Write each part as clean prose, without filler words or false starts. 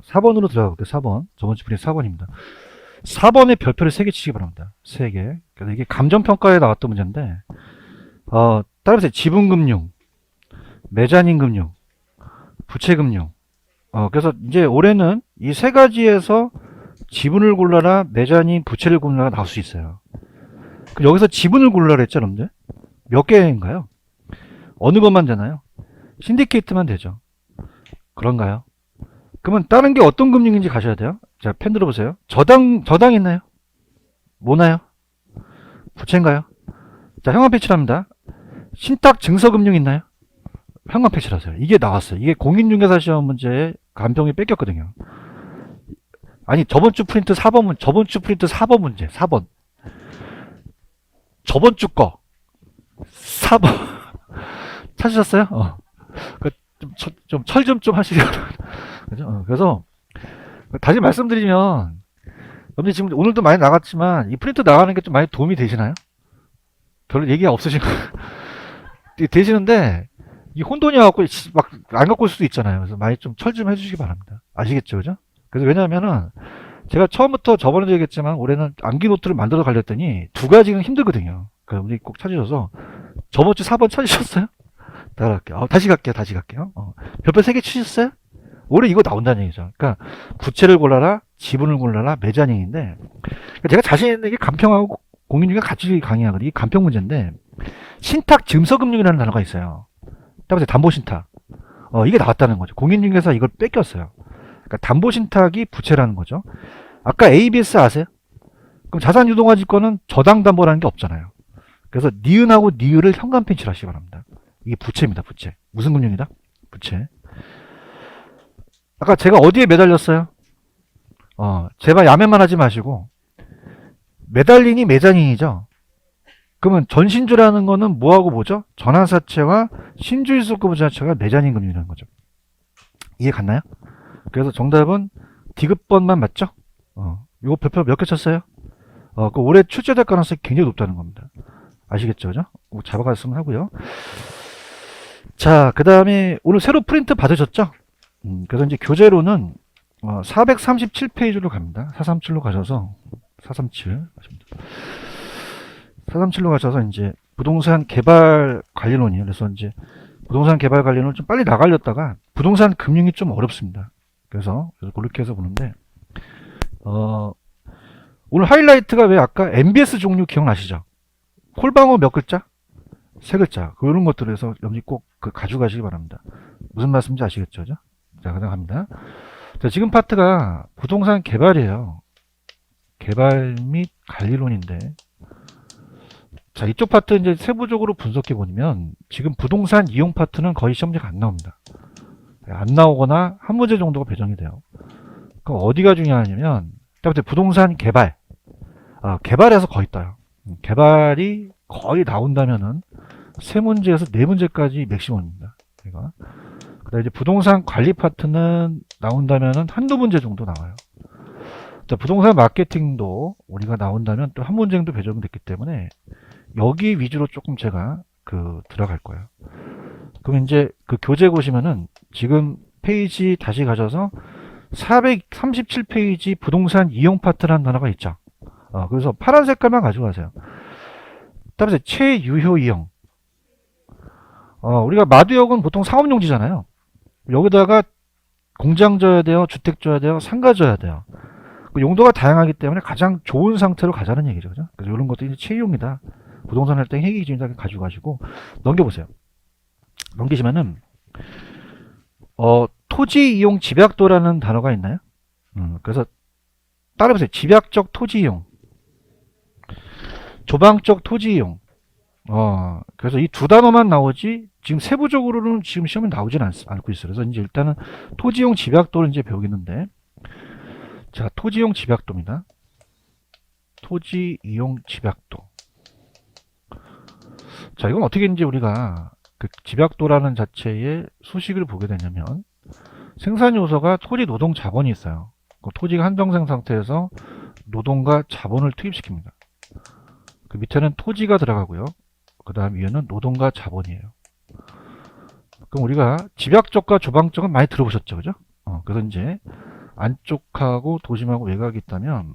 4번으로 들어가볼게요. 4번. 저번 주 프린트 4번입니다. 4번에 별표를 3개 치시기 바랍니다. 3개. 그래서 이게 감정평가에 나왔던 문제인데, 따라서 지분금융, 매자닌금융, 부채금융. 그래서 이제 올해는 이 세 가지에서 지분을 골라라, 매자닌, 부채를 골라라 나올 수 있어요. 그럼 여기서 지분을 골라라 했죠, 여러분들? 몇 개인가요? 어느 것만 되나요? 신디케이트만 되죠. 그런가요? 그러면 다른 게 어떤 금융인지 가셔야 돼요. 자, 펜 들어보세요. 저당 있나요? 뭐나요? 부채인가요? 자, 현황 패치랍니다. 신탁 증서금융 있나요? 현황 패치라서요. 이게 나왔어요. 이게 공인중개사 시험 문제에 간평이 뺏겼거든요. 아니, 저번 주 프린트 4번 문제, 4번. 저번 주 거, 4번. 찾으셨어요? 좀 철 좀 하시기 바랍니다. 그죠? 그래서, 다시 말씀드리면, 여러분들 지금 오늘도 많이 나갔지만, 이 프린트 나가는 게 좀 많이 도움이 되시나요? 별로 얘기가 없으신 거 되시는데, 이 혼돈이 와갖고 막 안 갖고 올 수도 있잖아요. 그래서 많이 좀 철 좀 해주시기 바랍니다. 아시겠죠? 그죠? 그래서 왜냐면은, 제가 처음부터 저번에도 얘기했지만, 올해는 암기 노트를 만들어 가렸더니, 두 가지는 힘들거든요. 그러니까 우리 꼭 찾으셔서, 저번 주 4번 찾으셨어요? 다시 갈게요. 별표 3개 치셨어요? 올해 이거 나온다는 얘기죠. 그러니까 부채를 골라라, 지분을 골라라, 매자닝인데, 제가 자신 있는 게 간평하고 공인중개 같이 강의하거든요. 이 간평 문제인데, 신탁 증서금융이라는 단어가 있어요. 따라서 담보신탁. 이게 나왔다는 거죠. 공인중개사 이걸 뺏겼어요. 그러니까 담보신탁이 부채라는 거죠. 아까 ABS 아세요? 그럼 자산유동화지권은 저당담보라는 게 없잖아요. 그래서 니은하고 니을을 현관펜치를 하시기 바랍니다. 이게 부채입니다. 부채. 무슨 금융이다? 부채. 아까 제가 어디에 매달렸어요? 제발 야매만 하지 마시고, 매달리니 매자닝이죠. 그러면 전신주라는 거는 뭐하고 뭐죠? 전환사채와 신주일수급 자체가 매자닝 금융이라는 거죠. 이해 갔나요? 그래서 정답은 디귿번만 맞죠? 이거 별표 몇 개 쳤어요? 그 올해 출제될 가능성이 굉장히 높다는 겁니다. 아시겠죠? 그죠? 잡아갔으면 하고요. 자, 그 다음에 오늘 새로 프린트 받으셨죠? 그래서 이제 교재로는 437페이지로 갑니다. 437로 가셔서 437로 가셔서 이제 부동산 개발 관리론이에요. 그래서 이제 부동산 개발 관리론을 좀 빨리 나가려다가 부동산 금융이 좀 어렵습니다. 그래서 그렇게 해서 보는데 오늘 하이라이트가 왜 아까 MBS 종류 기억나시죠? 콜방어 몇 글자? 3글자. 그런 것들에서 여러분이 꼭 가져가시기 바랍니다. 무슨 말씀인지 아시겠죠? 그죠? 자, 그다음 갑니다. 자, 지금 파트가 부동산 개발이에요. 개발 및 관리론인데, 자, 이쪽 파트 이제 세부적으로 분석해 보면 지금 부동산 이용 파트는 거의 시험 문제가 안 나옵니다. 안 나오거나 한 문제 정도가 배정이 돼요. 그럼 어디가 중요하냐면, 부동산 개발, 개발에서 거의 떠요. 개발이 거의 나온다면은 3문제에서 4문제까지 맥시멈입니다. 그다음에 이제 부동산 관리 파트는 나온다면은 한두 문제 정도 나와요. 자, 부동산 마케팅도 우리가 나온다면 또 한 문제 정도 배정됐기 때문에 여기 위주로 조금 제가 들어갈 거예요. 그럼 이제 그 교재 보시면은 지금 페이지 다시 가셔서 437페이지 부동산 이용 파트라는 단어가 있죠. 그래서 파란 색깔만 가져가세요. 따라서 최유효 이용. 우리가 마두역은 보통 상업용지잖아요. 여기다가 공장 져야 돼요, 주택 져야 돼요, 상가 져야 돼요. 용도가 다양하기 때문에 가장 좋은 상태로 가자는 얘기죠. 그죠? 그래서 이런 것들이 최유용이다. 부동산 할 때 회계 기준이다 가지고 넘겨보세요. 넘기시면은 토지 이용 집약도라는 단어가 있나요? 그래서 따라해보세요. 집약적 토지 이용, 조방적 토지 이용. 그래서 이 두 단어만 나오지 지금 세부적으로는 지금 시험에 나오진 않고 있어요. 그래서 이제 일단은 토지용 집약도를 이제 배우겠는데, 자, 토지용 집약도입니다. 토지 이용 집약도. 자, 이건 어떻게 이제 우리가 그 집약도라는 자체의 수식을 보게 되냐면, 생산 요소가 토지 노동 자본이 있어요. 그 토지가 한정생 상태에서 노동과 자본을 투입시킵니다. 그 밑에는 토지가 들어가고요. 그 다음 위에는 노동과 자본이에요. 그럼 우리가 집약적과 조방적은 많이 들어보셨죠, 그죠? 그래서 이제 안쪽하고 도심하고 외곽이 있다면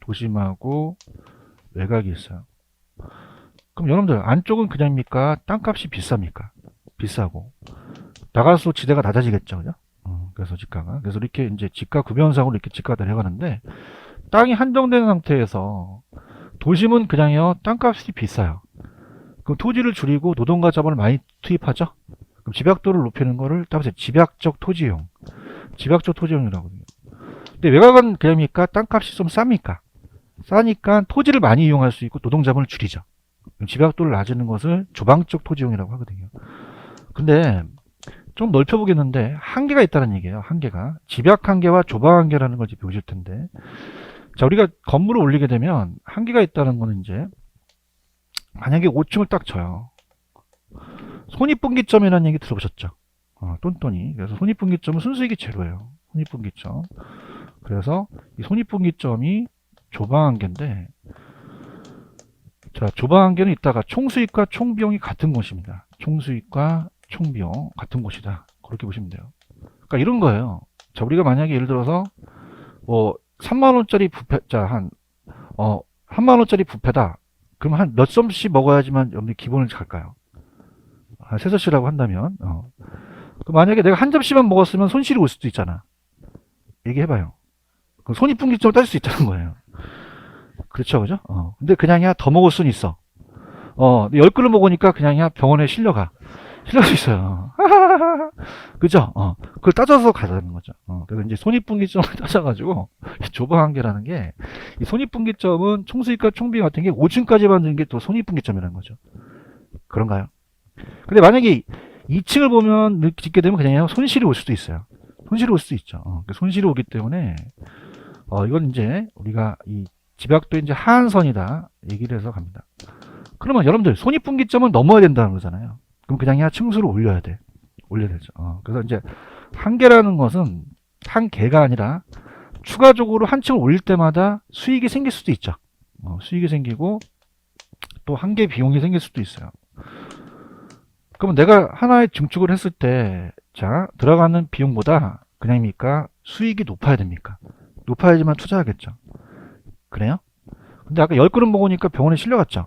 도심하고 외곽이 있어요. 그럼 여러분들 안쪽은 그냥입니까? 땅값이 비쌉니까? 비싸고 나갈수록 지대가 낮아지겠죠, 그죠? 그래서 지가가 그래서 이렇게 이제 지가 구변상으로 이렇게 지가를 해가는데 땅이 한정된 상태에서 도심은 그냥요 땅값이 비싸요. 그럼 토지를 줄이고 노동과 자본을 많이 투입하죠. 그럼 집약도를 높이는 거를 따라서 집약적 토지용, 집약적 토지용이라고 해요. 근데 외곽은 그냥입니까? 땅값이 좀 쌉니까? 싸니까 토지를 많이 이용할 수 있고 노동 자본을 줄이죠. 그럼 집약도를 낮추는 것을 조방적 토지용이라고 하거든요. 근데 좀 넓혀보겠는데 한계가 있다는 얘기예요. 한계가 집약 한계와 조방 한계라는 걸 이제 배우실 텐데, 자 우리가 건물을 올리게 되면 한계가 있다는 거는 이제 만약에 5층을 딱 쳐요. 손익분기점이라는 얘기 들어보셨죠? 똔똔이. 그래서 손익분기점은 순수익이 제로예요. 손익분기점. 그래서 이 손익분기점이 조방한계인데, 자 조방한계는 이따가 총수익과 총비용이 같은 곳입니다. 총수익과 총비용 같은 곳이다. 그렇게 보시면 돼요. 그러니까 이런 거예요. 자 우리가 만약에 예를 들어서 뭐 3만원짜리 부패, 자 3만원짜리 부패다. 그럼 한 몇 점씩 먹어야지만 여러분이 기본을 갈까요? 세 접시라고 한다면, 그럼 만약에 내가 한 접시만 먹었으면 손실이 올 수도 있잖아. 얘기해봐요. 그럼 손익분기점을 따질 수 있다는 거예요. 그렇죠, 그죠? 근데 그냥이야 더 먹을 수는 있어. 10그릇 먹으니까 그냥이야 병원에 실려갈 수 있어요. 그죠? 그걸 따져서 가자는 거죠. 그래서 이제 손익분기점을 따져가지고, 조방한계라는 게, 이 손익분기점은 총수익과 총비용 같은 게 5층까지 만드는 게 또 손익분기점이라는 거죠. 그런가요? 근데 만약에 2층을 보면 짓게 되면 그냥 손실이 올 수도 있어요. 손실이 올 수도 있죠. 손실이 오기 때문에, 이건 이제 우리가 이 집약도 이제 하한선이다 얘기를 해서 갑니다. 그러면 여러분들 손익분기점을 넘어야 된다는 거잖아요. 그럼 그냥 층수를 올려야 돼. 올려야 되죠. 그래서 이제 한계라는 것은 한 개가 아니라 추가적으로 한 층을 올릴 때마다 수익이 생길 수도 있죠. 수익이 생기고 또 한계 비용이 생길 수도 있어요. 그러면 내가 하나의 증축을 했을 때, 자, 들어가는 비용보다 그냥입니까? 수익이 높아야 됩니까? 높아야지만 투자하겠죠. 그래요? 근데 아까 10그릇 먹으니까 병원에 실려갔죠.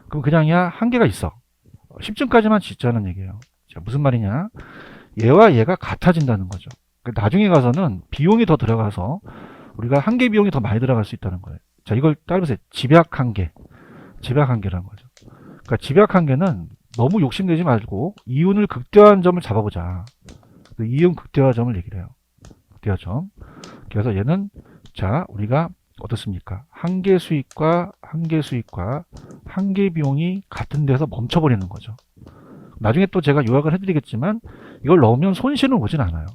그럼 그냥이야 한계가 있어. 10층까지만 짓자는 얘기예요. 자, 무슨 말이냐? 얘와 얘가 같아진다는 거죠. 나중에 가서는 비용이 더 들어가서 우리가 한계 비용이 더 많이 들어갈 수 있다는 거예요. 자, 이걸 따라보세요. 집약 한계. 집약 한계라는 거죠. 그러니까 집약 한계는 너무 욕심내지 말고 이윤을 극대화한 점을 잡아보자. 그 이윤 극대화 점을 얘기를 해요. 극대화 점. 그래서 얘는 자, 우리가 어떻습니까? 한계 수익과 한계 비용이 같은 데서 멈춰버리는 거죠. 나중에 또 제가 요약을 해드리겠지만 이걸 넣으면 손실은 오진 않아요.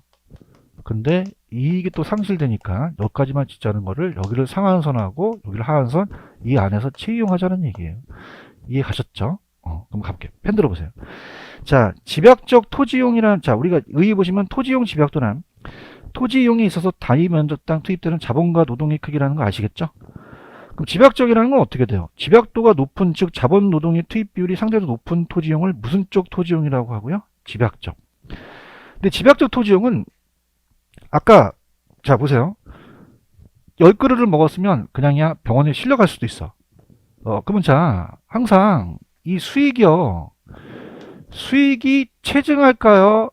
근데 이익이 또 상실되니까 여기까지만 짓자는 거를 여기를 상한선하고 여기를 하한선 이 안에서 채이용하자는 얘기예요. 이해 가셨죠? 그럼 가볼게요. 펜 들어보세요. 자, 집약적 토지용이란, 자, 우리가 의의 보시면 토지용 집약도란 토지이용에 있어서 단위 면적 땅 투입되는 자본과 노동의 크기라는 거 아시겠죠? 그럼 집약적이라는 건 어떻게 돼요? 집약도가 높은, 즉 자본 노동의 투입 비율이 상대적으로 높은 토지이용을 무슨 쪽 토지이용이라고 하고요? 집약적. 근데 집약적 토지이용은 아까 자 보세요. 10그릇을 먹었으면 그냥이야 병원에 실려갈 수도 있어. 그러면 자 항상 이 수익이요. 수익이 체증할까요?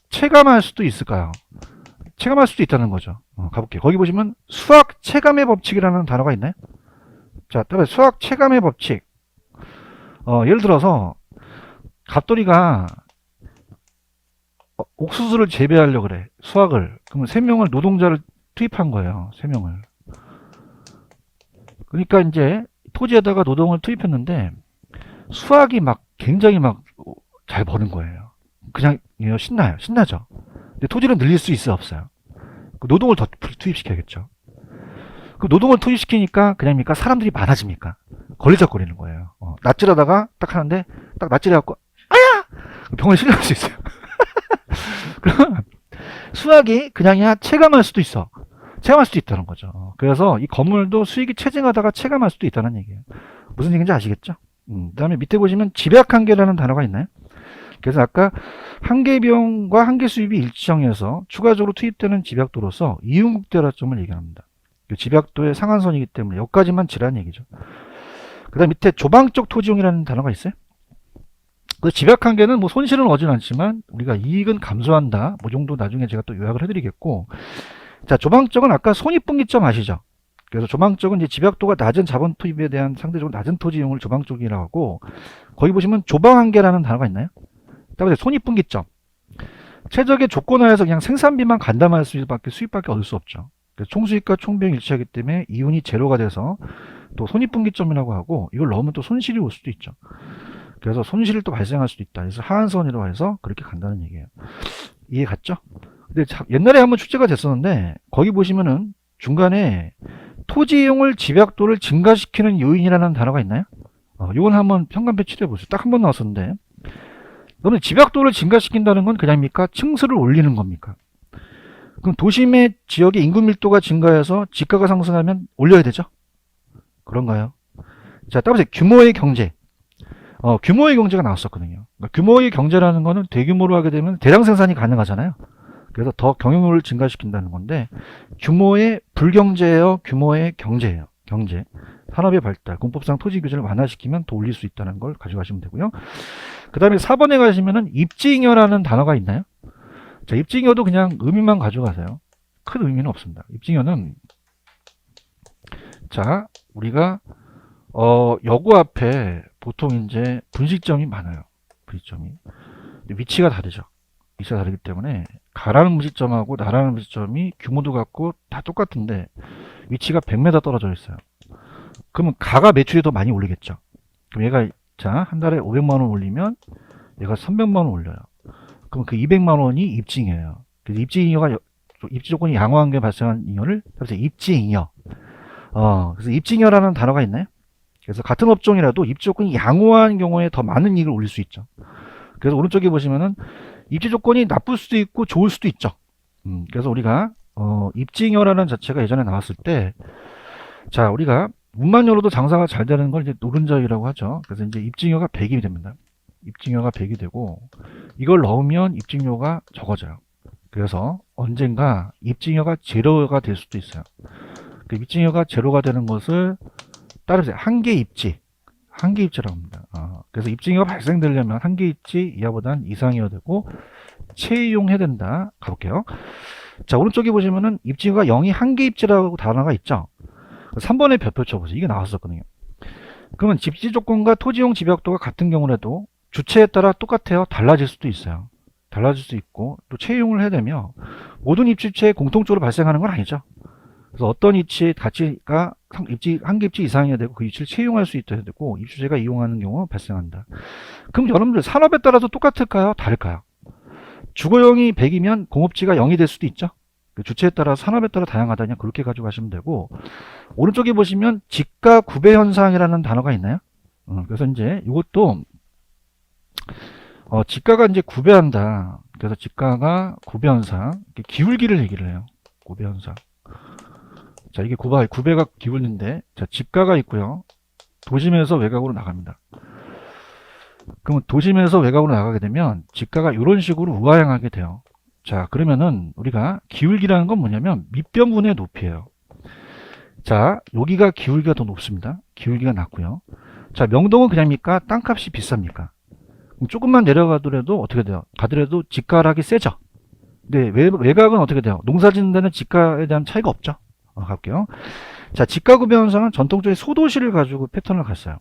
체감할 수도 있을까요? 체감할 수도 있다는 거죠. 가볼게요. 거기 보시면 수학 체감의 법칙이라는 단어가 있나요? 자, 따라 수학 체감의 법칙. 예를 들어서 갑돌이가 옥수수를 재배하려고 그래. 수확을. 그러면 3명을 노동자를 투입한 거예요. 3명을. 그러니까 이제 토지에다가 노동을 투입했는데 수확이 막 굉장히 막 잘 버는 거예요. 그냥 신나요. 신나죠. 근데 토지를 늘릴 수 있어 없어요? 그 노동을 더 투입시켜야겠죠. 그 노동을 투입시키니까 그냥입니까? 사람들이 많아집니까? 걸리적거리는 거예요. 낯질하다가 딱 하는데 딱 낯질해갖고 아야! 병원에 실려갈 수 있어요. 그러면 수학이 그냥이야 체감할 수도 있어. 체감할 수도 있다는 거죠. 그래서 이 건물도 수익이 체증하다가 체감할 수도 있다는 얘기예요. 무슨 얘기인지 아시겠죠? 그 다음에 밑에 보시면 집약한계라는 단어가 있나요? 그래서 아까 한계 비용과 한계 수입이 일정해서 추가적으로 투입되는 집약도로서 이윤국대라점을 얘기합니다. 집약도의 상한선이기 때문에 여기까지만 지란 얘기죠. 그 다음 밑에 조방적 토지용이라는 단어가 있어요. 그 집약 한계는 뭐 손실은 오진 않지만 우리가 이익은 감소한다. 뭐 정도 나중에 제가 또 요약을 해드리겠고, 자, 조방적은 아까 손익분기점 아시죠? 그래서 조방적은 이제 집약도가 낮은 자본 투입에 대한 상대적으로 낮은 토지 이용을 조방적이라고 하고, 거기 보시면 조방한계라는 단어가 있나요? 그다음에 손익분기점. 최적의 조건 하에서 그냥 생산비만 간담할 수입밖에 얻을 수 없죠. 그래서 총수익과 총비용이 일치하기 때문에 이윤이 제로가 돼서 또 손익분기점이라고 하고, 이걸 넣으면 또 손실이 올 수도 있죠. 그래서 손실이 또 발생할 수도 있다. 그래서 하한선이라고 해서 그렇게 간다는 얘기예요. 이해 갔죠? 근데 옛날에 한번 출제가 됐었는데 거기 보시면은 중간에 토지 이용을 집약도를 증가시키는 요인이라는 단어가 있나요? 이건 한번 평간표 치료해 보세요. 딱 한 번 나왔었는데, 그러면 집약도를 증가시킨다는 건 그냥입니까? 층수를 올리는 겁니까? 그럼 도심의 지역의 인구 밀도가 증가해서 지가가 상승하면 올려야 되죠? 그런가요? 자, 따라서 규모의 경제. 규모의 경제가 나왔었거든요. 그러니까 규모의 경제라는 거는 대규모로 하게 되면 대량 생산이 가능하잖아요. 그래서 더 경영률을 증가시킨다는 건데, 규모의 불경제예요, 규모의 경제예요. 경제. 산업의 발달, 공법상 토지 규제를 완화시키면 더 올릴 수 있다는 걸 가져가시면 되고요. 그 다음에 4번에 가시면은 입지잉여라는 단어가 있나요? 자, 입지잉여도 그냥 의미만 가져가세요. 큰 의미는 없습니다. 입지잉여는, 자, 우리가 여고 앞에 보통 이제 분식점이 많아요. 분식점이. 위치가 다르죠. 위치가 다르기 때문에 가라는 분식점하고 나라는 분식점이 규모도 같고 다 똑같은데 위치가 100m 떨어져 있어요. 그러면 가가 매출이 더 많이 올리겠죠. 그럼 얘가, 자, 한 달에 500만 원 올리면 얘가 300만 원 올려요. 그럼 그 200만 원이 입지잉여예요. 그래서 입지잉여가, 입지 조건이 양호한 게 발생한 잉여를 그래서 입지잉여. 그래서 입지잉여라는 단어가 있나요? 그래서 같은 업종이라도 입지 조건이 양호한 경우에 더 많은 이익을 올릴 수 있죠. 그래서 오른쪽에 보시면은 입지 조건이 나쁠 수도 있고 좋을 수도 있죠. 그래서 우리가 입지잉여라는 자체가 예전에 나왔을 때, 자, 우리가 운만 열어도 장사가 잘 되는 걸 이제 노른자위라고 하죠. 그래서 이제 입지잉여가 100이 됩니다. 입지잉여가 100이 되고 이걸 넣으면 입지잉여가 적어져요. 그래서 언젠가 입지잉여가 제로가 될 수도 있어요. 그 입지잉여가 제로가 되는 것을 따르세요. 한계 입지라고 합니다. 그래서 입지잉여가 발생되려면 한계 입지 이하보단 이상이어야 되고 채이용해야 된다. 가볼게요. 자, 오른쪽에 보시면은 입지잉여가 0이 한계 입지라고 단어가 있죠. 3번에 표 쳐보세요. 이게 나왔었거든요. 그러면 집지 조건과 토지용 집약도가 같은 경우라도 주체에 따라 똑같아요? 달라질 수도 있어요. 달라질 수 있고, 또 채용을 해야 되며 모든 입지주체에 공통적으로 발생하는 건 아니죠. 그래서 어떤 입지의 가치가 한계 입지 이상이어야 되고 그 입지를 채용할 수 있어야 되고 입주체가 이용하는 경우 발생한다. 그럼 여러분들 산업에 따라서 똑같을까요? 다를까요? 주거용이 100이면 공업지가 0이 될 수도 있죠. 주체에 따라 산업에 따라 다양하다냐, 그렇게 가져가시면 되고, 오른쪽에 보시면 지가 구배 현상이라는 단어가 있나요? 그래서 이제 이것도 지가가 이제 구배한다. 그래서 지가가 구배 현상, 기울기를 얘기를 해요. 구배 현상. 자, 이게 구배가 기울는데, 자, 지가가 있고요. 도심에서 외곽으로 나갑니다. 그러면 도심에서 외곽으로 나가게 되면 지가가 이런 식으로 우하향하게 돼요. 자, 그러면은 우리가 기울기라는 건 뭐냐면 밑변분의 높이에요. 자, 여기가 기울기가 더 높습니다. 기울기가 낮고요. 자, 명동은 그냥입니까? 땅값이 비쌉니까? 조금만 내려가더라도 어떻게 돼요? 가더라도 집가락이 세죠. 근데 외곽은 어떻게 돼요? 농사 짓는 데는 집가에 대한 차이가 없죠. 갈게요. 자, 집가 구배 현상은 전통적인 소도시를 가지고 패턴을 갔어요.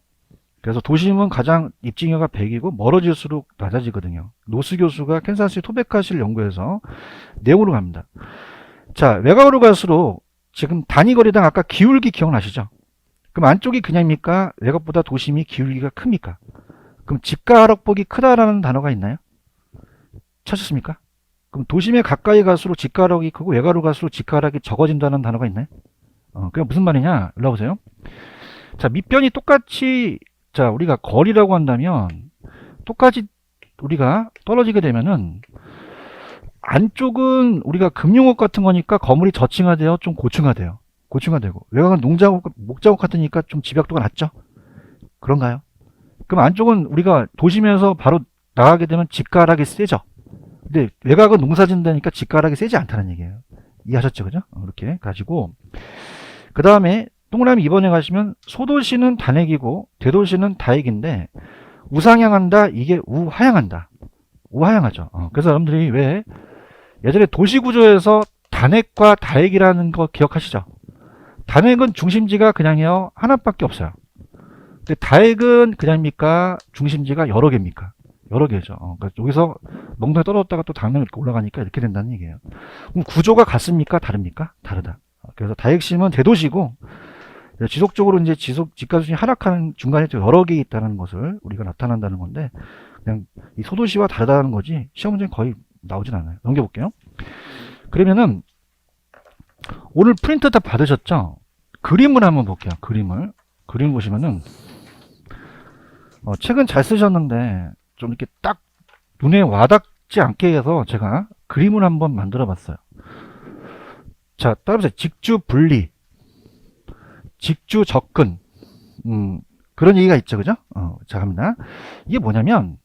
그래서 도심은 가장 입지잉여가 100이고 멀어질수록 낮아지거든요. 노스 교수가 캔사스 토베카시를 연구해서 내용으로 갑니다. 자, 외곽으로 갈수록 지금 단위거리당 아까 기울기 기억나시죠? 그럼 안쪽이 그냥입니까? 외곽보다 도심이 기울기가 큽니까? 그럼 집가 하락폭이 크다라는 단어가 있나요? 찾았습니까? 그럼 도심에 가까이 갈수록 집가 하락이 크고 외곽으로 갈수록 집가 하락이 적어진다는 단어가 있나요? 그게 무슨 말이냐? 일로 와보세요. 자, 밑변이 똑같이, 자, 우리가 거리라고 한다면 똑같이 우리가 떨어지게 되면은 안쪽은 우리가 금융업 같은 거니까 건물이 저층화돼요? 좀 고층화돼요? 고층화되고, 외곽은 농작업, 목작업 같으니까 좀 집약도가 낮죠? 그런가요? 그럼 안쪽은 우리가 도심에서 바로 나가게 되면 집가락이 세죠. 근데 외곽은 농사진다니까 집가락이 세지 않다는 얘기예요. 이해하셨죠? 그죠? 이렇게 가지고 그 다음에 동그라미 2번에 가시면 소도시는 단액이고 대도시는 다액인데 우상향한다. 이게 우하향한다. 우하향하죠. 그래서 여러분들이 왜 예전에 도시구조에서 단액과 다액이라는 거 기억하시죠? 단액은 중심지가 그냥요 하나밖에 없어요. 근데 다액은 그냥입니까? 중심지가 여러 개입니까? 여러 개죠. 그러니까 여기서 멍덩이 떨어졌다가 또 다음에 이렇게 올라가니까 이렇게 된다는 얘기예요. 그럼 구조가 같습니까? 다릅니까? 다르다. 그래서 다액심은 대도시고 지속적으로 이제 집가 수준이 하락하는 중간에 또 여러 개 있다는 것을 우리가 나타난다는 건데 그냥 이 소도시와 다르다는 거지 시험 문제는 거의 나오진 않아요. 넘겨볼게요. 그러면은 오늘 프린트 다 받으셨죠? 그림을 한번 볼게요. 그림 보시면은 책은 잘 쓰셨는데 좀 이렇게 딱 눈에 와닿지 않게 해서 제가 그림을 한번 만들어 봤어요. 자, 따라보세요. 직주 분리, 직주 접근, 그런 얘기가 있죠. 그죠? 자, 갑니다. 이게 뭐냐면,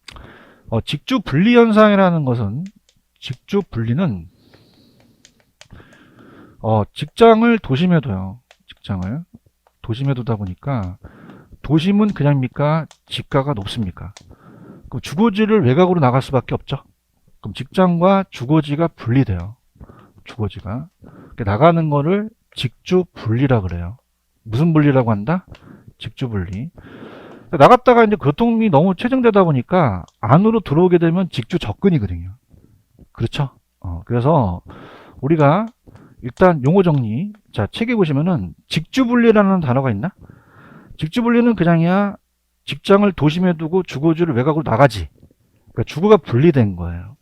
직주 분리 현상이라는 것은, 직주 분리는, 직장을 도심에 둬요. 직장을 도심에 두다 보니까, 도심은 그냥입니까? 집가가 높습니까? 그럼 주거지를 외곽으로 나갈 수밖에 없죠. 그럼 직장과 주거지가 분리돼요. 주거지가. 나가는 거를 직주 분리라 그래요. 무슨 분리라고 한다? 직주 분리. 나갔다가 이제 교통이 너무 체증되다 보니까 안으로 들어오게 되면 직주 접근이거든요. 그렇죠? 그래서 우리가 일단 용어 정리. 자, 책에 보시면은 직주 분리라는 단어가 있나? 직주 분리는 그냥이야 직장을 도심에 두고 주거지를 외곽으로 나가지. 그러니까 주거가 분리된 거예요.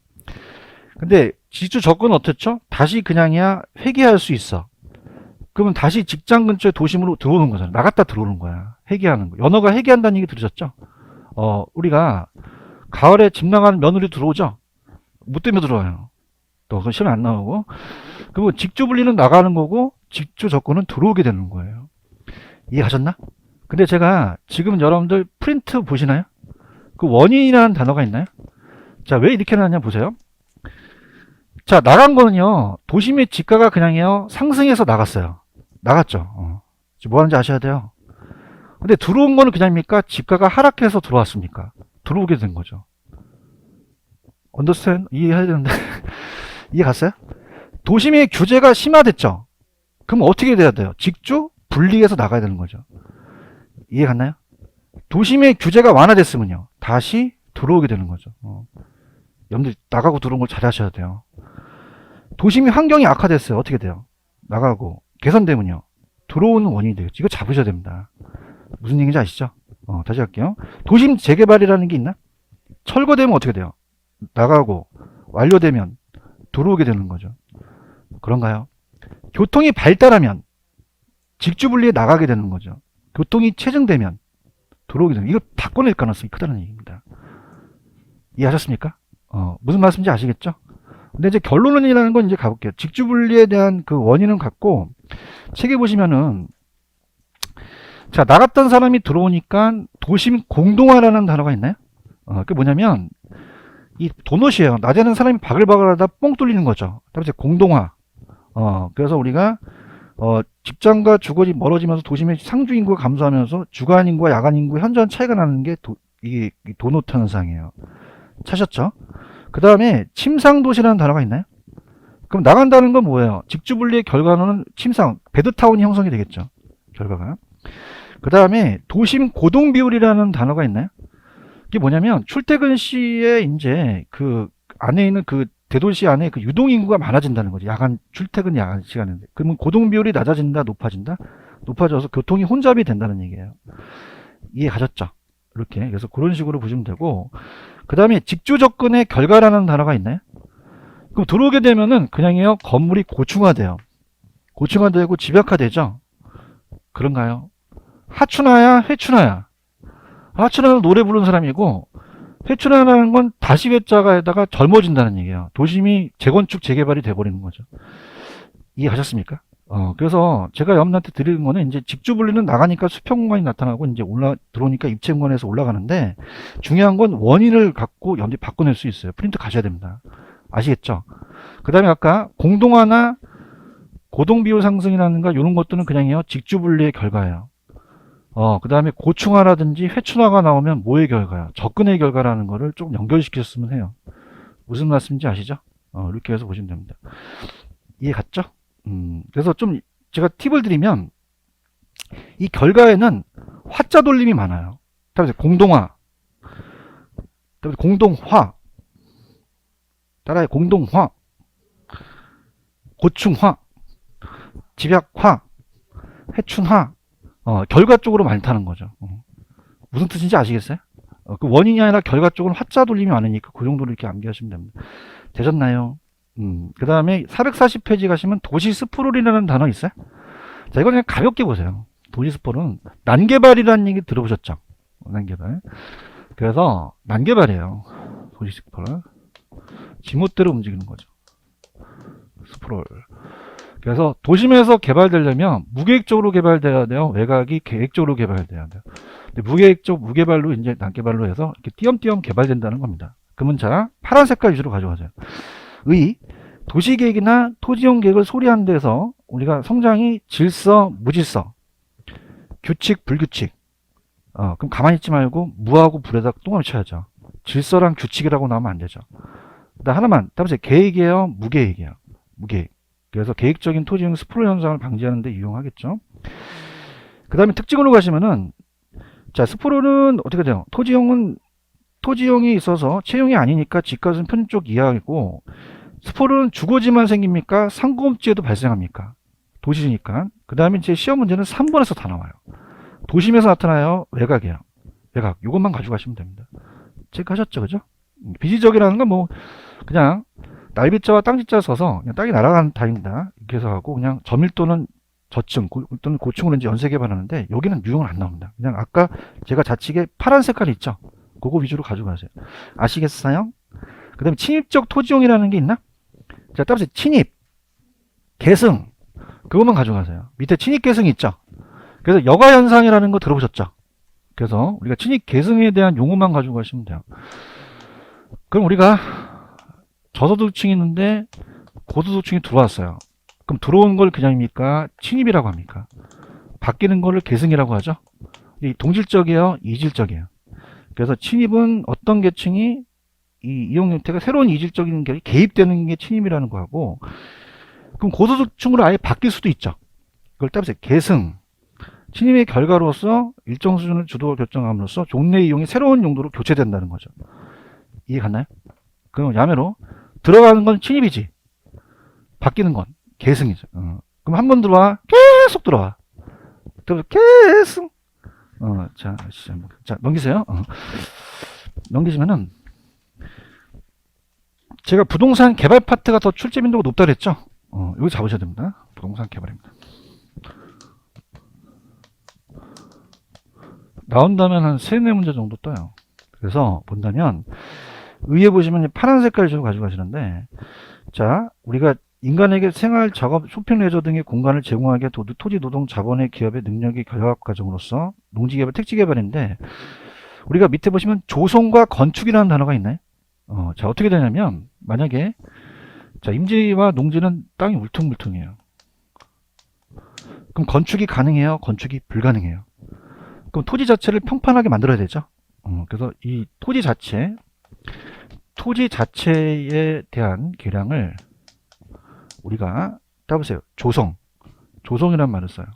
근데 직주 접근은 어떻죠? 다시 그냥이야 회귀할 수 있어. 그러면 다시 직장 근처에 도심으로 들어오는 거잖아. 나갔다 들어오는 거야. 회귀하는 거. 연어가 회귀한다는 얘기 들으셨죠? 우리가 가을에 집 나가는 며느리 들어오죠? 뭐 때문에 들어와요? 또 그건 시험에 안 나오고. 그리고 직주 분리는 나가는 거고 직주 접근은 들어오게 되는 거예요. 이해하셨나? 근데 제가 지금 여러분들 프린트 보시나요? 그 원인이라는 단어가 있나요? 자, 왜 이렇게 나왔냐 보세요. 자, 나간 거는요, 도심의 집가가 그냥요, 상승해서 나갔어요. 나갔죠. 지금 뭐 하는지 아셔야 돼요. 근데 들어온 거는 그냥입니까? 집가가 하락해서 들어왔습니까? 들어오게 된 거죠. 언더스탠? 이해해야 되는데. 이해 갔어요? 도심의 규제가 심화됐죠? 그럼 어떻게 돼야 돼요? 직주 분리해서 나가야 되는 거죠. 이해 갔나요? 도심의 규제가 완화됐으면요, 다시 들어오게 되는 거죠. 여러분들 나가고 들어온 걸 잘 하셔야 돼요. 도심이 환경이 악화됐어요. 어떻게 돼요? 나가고 개선되면요, 들어오는 원인이 되겠죠. 이거 잡으셔야 됩니다. 무슨 얘기인지 아시죠? 다시 할게요. 도심 재개발이라는 게 있나? 철거되면 어떻게 돼요? 나가고 완료되면 들어오게 되는 거죠. 그런가요? 교통이 발달하면 직주분리에 나가게 되는 거죠. 교통이 체증되면 들어오게 되는, 이거 바꿔낼 가능성이 크다는 얘기입니다. 이해하셨습니까? 무슨 말씀인지 아시겠죠? 근데 이제 결론이라는 건 이제 가볼게요. 직주분리에 대한 그 원인은 같고, 책에 보시면은, 자, 나갔던 사람이 들어오니까 도심 공동화라는 단어가 있나요? 그게 뭐냐면, 이 도넛이에요. 낮에는 사람이 바글바글 하다 뻥 뚫리는 거죠. 그래서 공동화. 그래서 우리가, 직장과 주거지 멀어지면서 도심의 상주 인구가 감소하면서 주간 인구와 야간 인구 현저한 차이가 나는 게 이게 도넛 현상이에요. 찾았죠? 그 다음에 침상도시라는 단어가 있나요? 그럼 나간다는 건 뭐예요? 직주분리의 결과는 침상, 베드타운이 형성이 되겠죠. 결과가. 그 다음에 도심 고동비율이라는 단어가 있나요? 이게 뭐냐면 출퇴근 시에 이제 그 안에 있는 그 대도시 안에 그 유동인구가 많아진다는 거죠. 야간, 출퇴근 야간 시간에. 그러면 고동비율이 낮아진다, 높아진다? 높아져서 교통이 혼잡이 된다는 얘기예요. 이해가셨죠? 이렇게. 그래서 그런 식으로 보시면 되고, 그 다음에 직주 접근의 결과라는 단어가 있나요? 그럼 들어오게 되면은 그냥요, 건물이 고층화돼요. 고층화되고 집약화되죠? 그런가요? 하춘화야, 회춘화야? 하춘화는 노래 부르는 사람이고, 회춘화라는 건 다시 회자가에다가 젊어진다는 얘기예요. 도심이 재건축, 재개발이 돼버리는 거죠. 이해하셨습니까? 그래서 제가 여러분한테 드리는 거는 이제 직주분리는 나가니까 수평 공간이 나타나고 이제 들어오니까 입체 공간에서 올라가는데 중요한 건 원인을 갖고 염지 바꿔낼 수 있어요. 프린트 가셔야 됩니다. 아시겠죠? 그 다음에 아까 공동화나 고동비율 상승이라든가 이런 것들은 그냥요 직주분리의 결과예요. 그 다음에 고충화라든지 회춘화가 나오면 뭐의 결과야? 접근의 결과라는 거를 조금 연결시켰으면 해요. 무슨 말씀인지 아시죠? 이렇게 해서 보시면 됩니다. 이해 갔죠? 그래서 좀 제가 팁을 드리면 이 결과에는 화자 돌림이 많아요. 따라서 공동화, 공동화, 따라해 공동화, 고충화, 집약화, 회춘화, 결과 쪽으로 많다는 거죠. 무슨 뜻인지 아시겠어요? 그 원인이 아니라 결과 쪽은 화자 돌림이 많으니까 그 정도로 이렇게 암기하시면 됩니다. 되셨나요? 그 다음에 440페이지 가시면 도시스포롤이라는 단어 있어요? 자, 이거 그냥 가볍게 보세요. 도시스포롤은 난개발이라는 얘기 들어보셨죠? 난개발. 그래서 난개발이에요. 도시스포롤. 지멋대로 움직이는 거죠. 스포롤. 그래서 도심에서 개발되려면 무계획적으로 개발돼야 돼요. 외곽이 계획적으로 개발돼야 돼요. 근데 무계획적, 무개발로 이제 난개발로 해서 이렇게 띄엄띄엄 개발된다는 겁니다. 그러면 자, 파란 색깔 위주로 가져가세요. 의, 도시계획이나 토지용 계획을 소리한 데서 우리가 성장이 질서, 무질서, 규칙, 불규칙. 그럼 가만히 있지 말고 무하고 불에다 똥을 쳐야죠. 질서랑 규칙이라고 나오면 안 되죠. 일단 하나만 따보세요. 계획이에요, 무계획이에요. 무계획. 그래서 계획적인 토지용 스프롤 현상을 방지하는 데 이용하겠죠. 그 다음에 특징으로 가시면은 자, 스프롤은 어떻게 돼요? 토지용이 있어서 채용이 아니니까 집값은 편쪽 이하이고, 스포는 주거지만 생깁니까? 상공업지에도 발생합니까? 도시니까. 그 다음에 이제 시험 문제는 3번에서 다 나와요. 도심에서 나타나요? 외곽이에요. 외곽. 이것만 가져가시면 됩니다. 체크하셨죠? 그죠? 비지적이라는 건 뭐, 그냥, 날비자와 땅지자 써서 그냥 땅이 날아가는 타입니다. 이렇게 해서 하고, 그냥 저밀도는 저층 또는 고층으로 이제 연쇄 개발하는데, 여기는 유형은 안 나옵니다. 그냥 아까 제가 좌측에 파란 색깔이 있죠? 그거 위주로 가져가세요. 아시겠어요? 그 다음에 침입적 토지용이라는 게 있나? 자, 따라서 침입, 계승, 그것만 가져가세요. 밑에 침입 계승이 있죠? 그래서 여가현상이라는 거 들어보셨죠? 그래서 우리가 침입 계승에 대한 용어만 가지고 가시면 돼요. 그럼 우리가 저소득층이 있는데 고소득층이 들어왔어요. 그럼 들어온 걸 그냥입니까? 침입이라고 합니까? 바뀌는 거를 계승이라고 하죠? 이 동질적이에요? 이질적이에요? 그래서 침입은 어떤 계층이 이 이용 형태가 새로운 이질적인 게 개입되는 게 침입이라는 거하고, 그럼 고소득층으로 아예 바뀔 수도 있죠. 그걸 따라서 계승, 침입의 결과로서 일정 수준을 주도 결정함으로써 종래 이용이 새로운 용도로 교체된다는 거죠. 이해 갔나요? 그럼 야매로 들어가는 건 침입이지, 바뀌는 건 계승이죠. 그럼 한 번 들어와, 계속 들어와. 계승. 자, 넘기세요. 넘기시면은, 제가 부동산 개발 파트가 더 출제 빈도가 높다 그랬죠? 이거 잡으셔야 됩니다. 부동산 개발입니다. 나온다면 한 3-4문제 정도 떠요. 그래서 본다면, 위에 보시면 파란 색깔 좀 가져가시는데, 자, 우리가 인간에게 생활, 작업, 쇼핑, 레저 등의 공간을 제공하게 토지, 노동, 자본의 기업의 능력의 결합 과정으로서 농지개발, 택지개발인데, 우리가 밑에 보시면 조성과 건축이라는 단어가 있나요? 자, 어떻게 되냐면, 만약에, 자, 임지와 농지는 땅이 울퉁불퉁해요. 그럼 건축이 가능해요? 건축이 불가능해요? 그럼 토지 자체를 평판하게 만들어야 되죠? 그래서 이 토지 자체에 대한 계량을 우리가 따보세요. 조성이라는 말을 써요.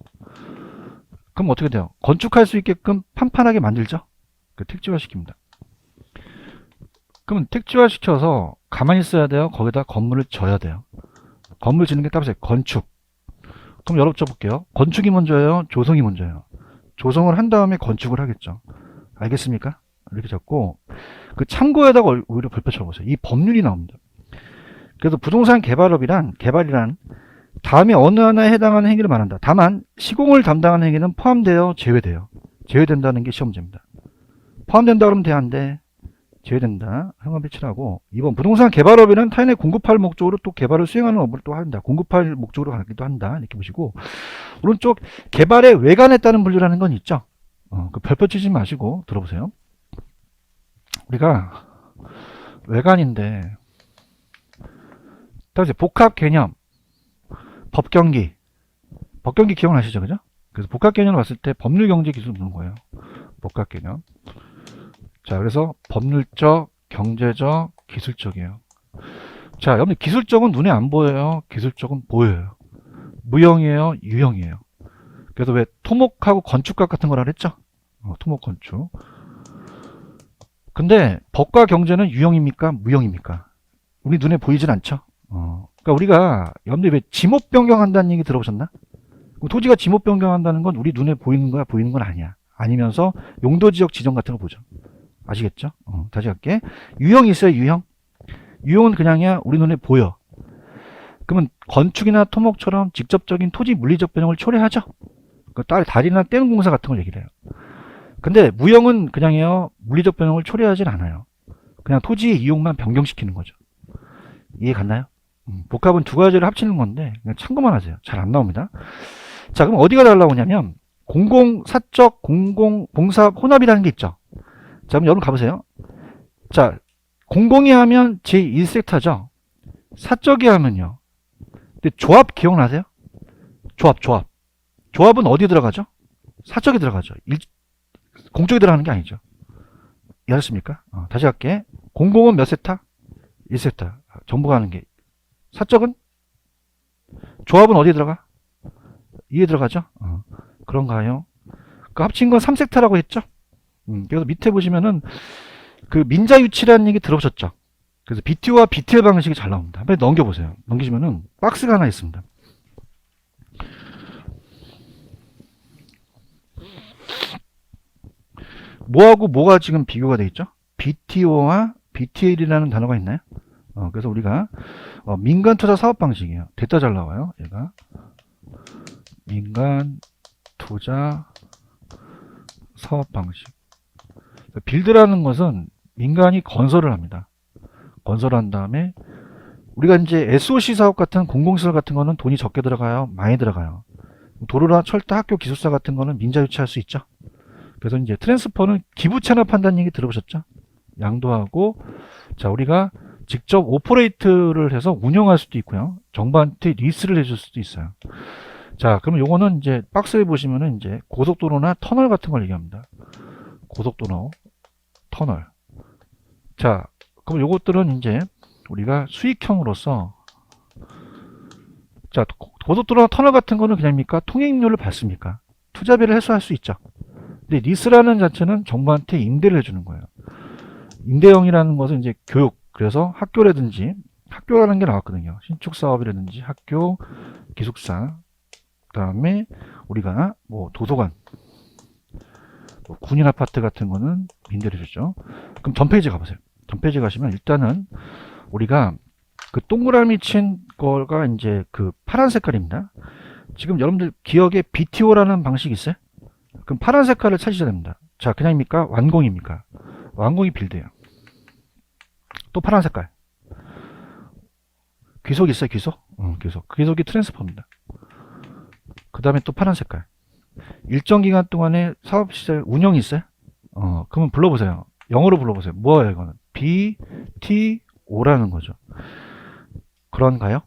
그럼 어떻게 돼요? 건축할 수 있게끔 판판하게 만들죠? 택지화 시킵니다. 그러면 택지화 시켜서 가만히 있어야 돼요? 거기다 건물을 져야 돼요? 건물 짓는 게 따보세요. 건축. 그럼 여러분 볼게요. 건축이 먼저예요? 조성이 먼저예요? 조성을 한 다음에 건축을 하겠죠. 알겠습니까? 이렇게 적고, 그 참고에다가 오히려 별표쳐보세요. 이 법률이 나옵니다. 그래서 부동산 개발이란 다음에 어느 하나에 해당하는 행위를 말한다. 다만 시공을 담당하는 행위는 포함되어 제외돼요. 제외된다는 게 시험문제입니다. 포함된다 그러면 돼, 안 돼? 제외된다. 현금배치하고 2번 부동산 개발업에는 타인에 공급할 목적으로 또 개발을 수행하는 업무를 또 한다. 공급할 목적으로 가기도 한다. 이렇게 보시고 오른쪽 개발에 외관했다는 분류라는 건 있죠. 그 별표 치지 마시고 들어보세요. 우리가 외관인데 다시 복합 개념 법경기 기억나시죠? 그죠? 그래서 복합 개념을 봤을 때 법률 경제 기술을 보는 거예요. 복합 개념. 자, 그래서 법률적, 경제적, 기술적이에요. 자, 여러분 기술적은 눈에 안 보여요. 기술적은 보여요. 무형이에요, 유형이에요. 그래서 왜 토목하고 건축학 같은 거라 그랬죠? 토목 건축. 근데 법과 경제는 유형입니까? 무형입니까? 우리 눈에 보이진 않죠? 그러니까 우리가 여러분들 왜 지목 변경한다는 얘기 들어보셨나? 토지가 지목 변경한다는 건 우리 눈에 보이는 거야, 보이는 건 아니야. 아니면서 용도 지역 지정 같은 거 보죠. 아시겠죠? 다시 할게. 유형이 있어요, 유형. 유형은 그냥이야, 우리 눈에 보여. 그러면 건축이나 토목처럼 직접적인 토지 물리적 변형을 초래하죠. 다리나 떼는 공사 같은 걸 얘기를 해요. 근데 무형은 그냥이요, 물리적 변형을 초래하진 않아요. 그냥 토지의 이용만 변경시키는 거죠. 이해 갔나요? 복합은 두 가지를 합치는 건데 그냥 참고만 하세요. 잘 안 나옵니다. 자, 그럼 어디가 잘 나오냐면 공공, 사적, 공공, 봉사업, 혼합이라는 게 있죠. 자, 그럼 여러분 가보세요. 자, 공공이 하면 제1섹터죠. 사적이 하면요. 근데 조합 기억나세요? 조합. 조합은 어디 들어가죠? 사적이 들어가죠. 공적이 들어가는 게 아니죠. 이해하셨습니까? 다시 할게. 공공은 몇 섹터? 1섹터. 정부가 하는 게. 사적은? 조합은 어디에 들어가? 2에 들어가죠? 그런가요? 그 합친 건 3섹터라고 했죠? 그래서 밑에 보시면은 그 민자유치라는 얘기 들어보셨죠? 그래서 BTO와 BTL 방식이 잘 나옵니다. 한번 넘겨보세요. 넘기시면은 박스가 하나 있습니다. 뭐하고 뭐가 지금 비교가 되어 있죠? BTO와 BTL이라는 단어가 있나요? 그래서 우리가 민간 투자 사업 방식이에요. 됐다 잘 나와요. 얘가 민간 투자 사업 방식. 빌드라는 것은 민간이 건설을 합니다. 건설한 다음에 우리가 이제 SOC 사업 같은 공공시설 같은 거는 돈이 적게 들어가요? 많이 들어가요? 도로나 철도, 학교, 기숙사 같은 거는 민자 유치할 수 있죠. 그래서 이제 트랜스퍼는 기부 체납한다는 얘기 들어보셨죠? 양도하고, 자, 우리가 직접 오퍼레이트를 해서 운영할 수도 있고요. 정부한테 리스를 해줄 수도 있어요. 자, 그러면 요거는 이제 박스에 보시면은 이제 고속도로나 터널 같은 걸 얘기합니다. 고속도로, 터널. 자, 그럼 요것들은 이제 우리가 수익형으로서, 자, 고속도로나 터널 같은 거는 그냥입니까? 통행료를 받습니까? 투자비를 해소할 수 있죠. 근데 리스라는 자체는 정부한테 임대를 해주는 거예요. 임대형이라는 것은 이제 교육, 그래서 학교라든지, 학교라는 게 나왔거든요. 신축 사업이라든지 학교, 기숙사, 그 다음에 우리가 뭐 도서관, 뭐 군인 아파트 같은 거는 임대를 해주죠. 그럼 전페이지 가보세요. 전페이지 가시면 일단은 우리가 그 동그라미 친 거가 이제 그 파란 색깔입니다. 지금 여러분들 기억에 BTO라는 방식이 있어요? 그럼 파란 색깔을 찾으셔야 됩니다. 자, 그냥입니까? 완공입니까? 완공이 빌드예요. 또 파란 색깔. 귀속 있어요? 귀속? 귀속. 귀속이 트랜스퍼입니다. 그 다음에 또 파란 색깔. 일정 기간 동안에 사업시설 운영이 있어요? 그러면 불러보세요. 영어로 불러보세요. 뭐예요, 이거는? BTO라는 거죠. 그런가요?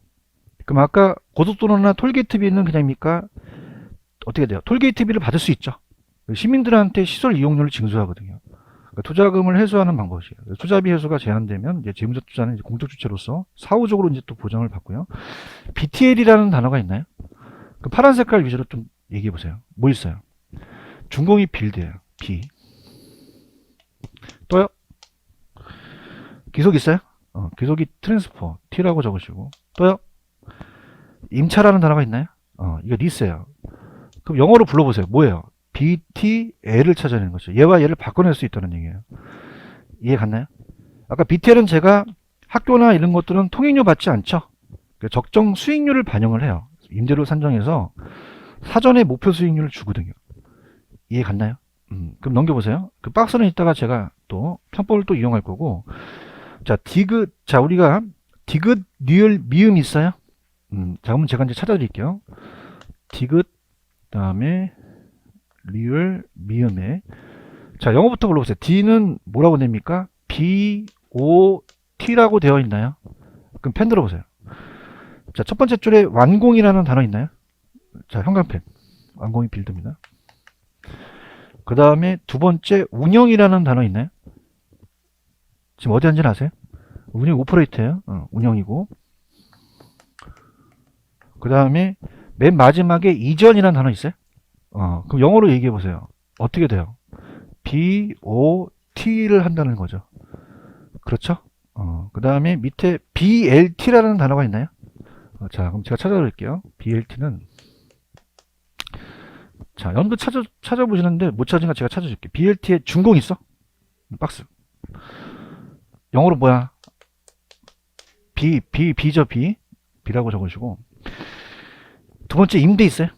그럼 아까 고속도로나 톨게이트비는 그냥입니까? 어떻게 돼요? 톨게이트비를 받을 수 있죠. 시민들한테 시설 이용료를 징수하거든요. 그러니까 투자금을 해소하는 방법이에요. 투자비 해소가 제한되면 이제 재무적 투자는 이제 공적 주체로서 사후적으로 이제 또 보장을 받고요. BTL이라는 단어가 있나요? 그 파란 색깔 위주로 좀 얘기해 보세요. 뭐 있어요? 준공이 빌드예요. B. 또요? 기속 있어요? 기속이 트랜스퍼 T라고 적으시고. 또요? 임차라는 단어가 있나요? 이거 리스예요. 그럼 영어로 불러보세요. 뭐예요? BTL을 찾아내는 거죠. 얘와 얘를 바꿔낼 수 있다는 얘기예요. 이해 갔나요? 아까 BTL은 제가 학교나 이런 것들은 통행료 받지 않죠. 적정 수익률을 반영을 해요. 임대료 산정해서 사전에 목표 수익률을 주거든요. 이해 갔나요? 그럼 넘겨보세요. 그 박스는 이따가 제가 또 편법을 또 이용할 거고. 자, 디귿. 자, 우리가 디귿, 리을, 미음 있어요? 자, 그러면 제가 이제 찾아드릴게요. 디귿, 다음에 리을, 미음에. 자, 영어부터 불러보세요. D는 뭐라고 냅니까? B, O, T라고 되어 있나요? 그럼 펜 들어보세요. 자, 첫 번째 줄에 완공이라는 단어 있나요? 자, 형광펜. 완공이 빌드입니다. 그 다음에 두 번째 운영이라는 단어 있나요? 지금 어디 앉은지 아세요? 운영 오퍼레이터예요. 운영이고. 그 다음에 맨 마지막에 이전이라는 단어 있어요? 그럼 영어로 얘기해 보세요. 어떻게 돼요? B, O, T를 한다는 거죠. 그렇죠? 그 다음에 밑에 BLT라는 단어가 있나요? 자, 그럼 제가 찾아볼게요. BLT는 자, 여러분들 찾아보시는데 못 찾으니까 제가 찾아줄게요. BLT에 준공 있어? 박스. 영어로 뭐야? B죠, B. B라고 적으시고. 두 번째, 임대 있어요?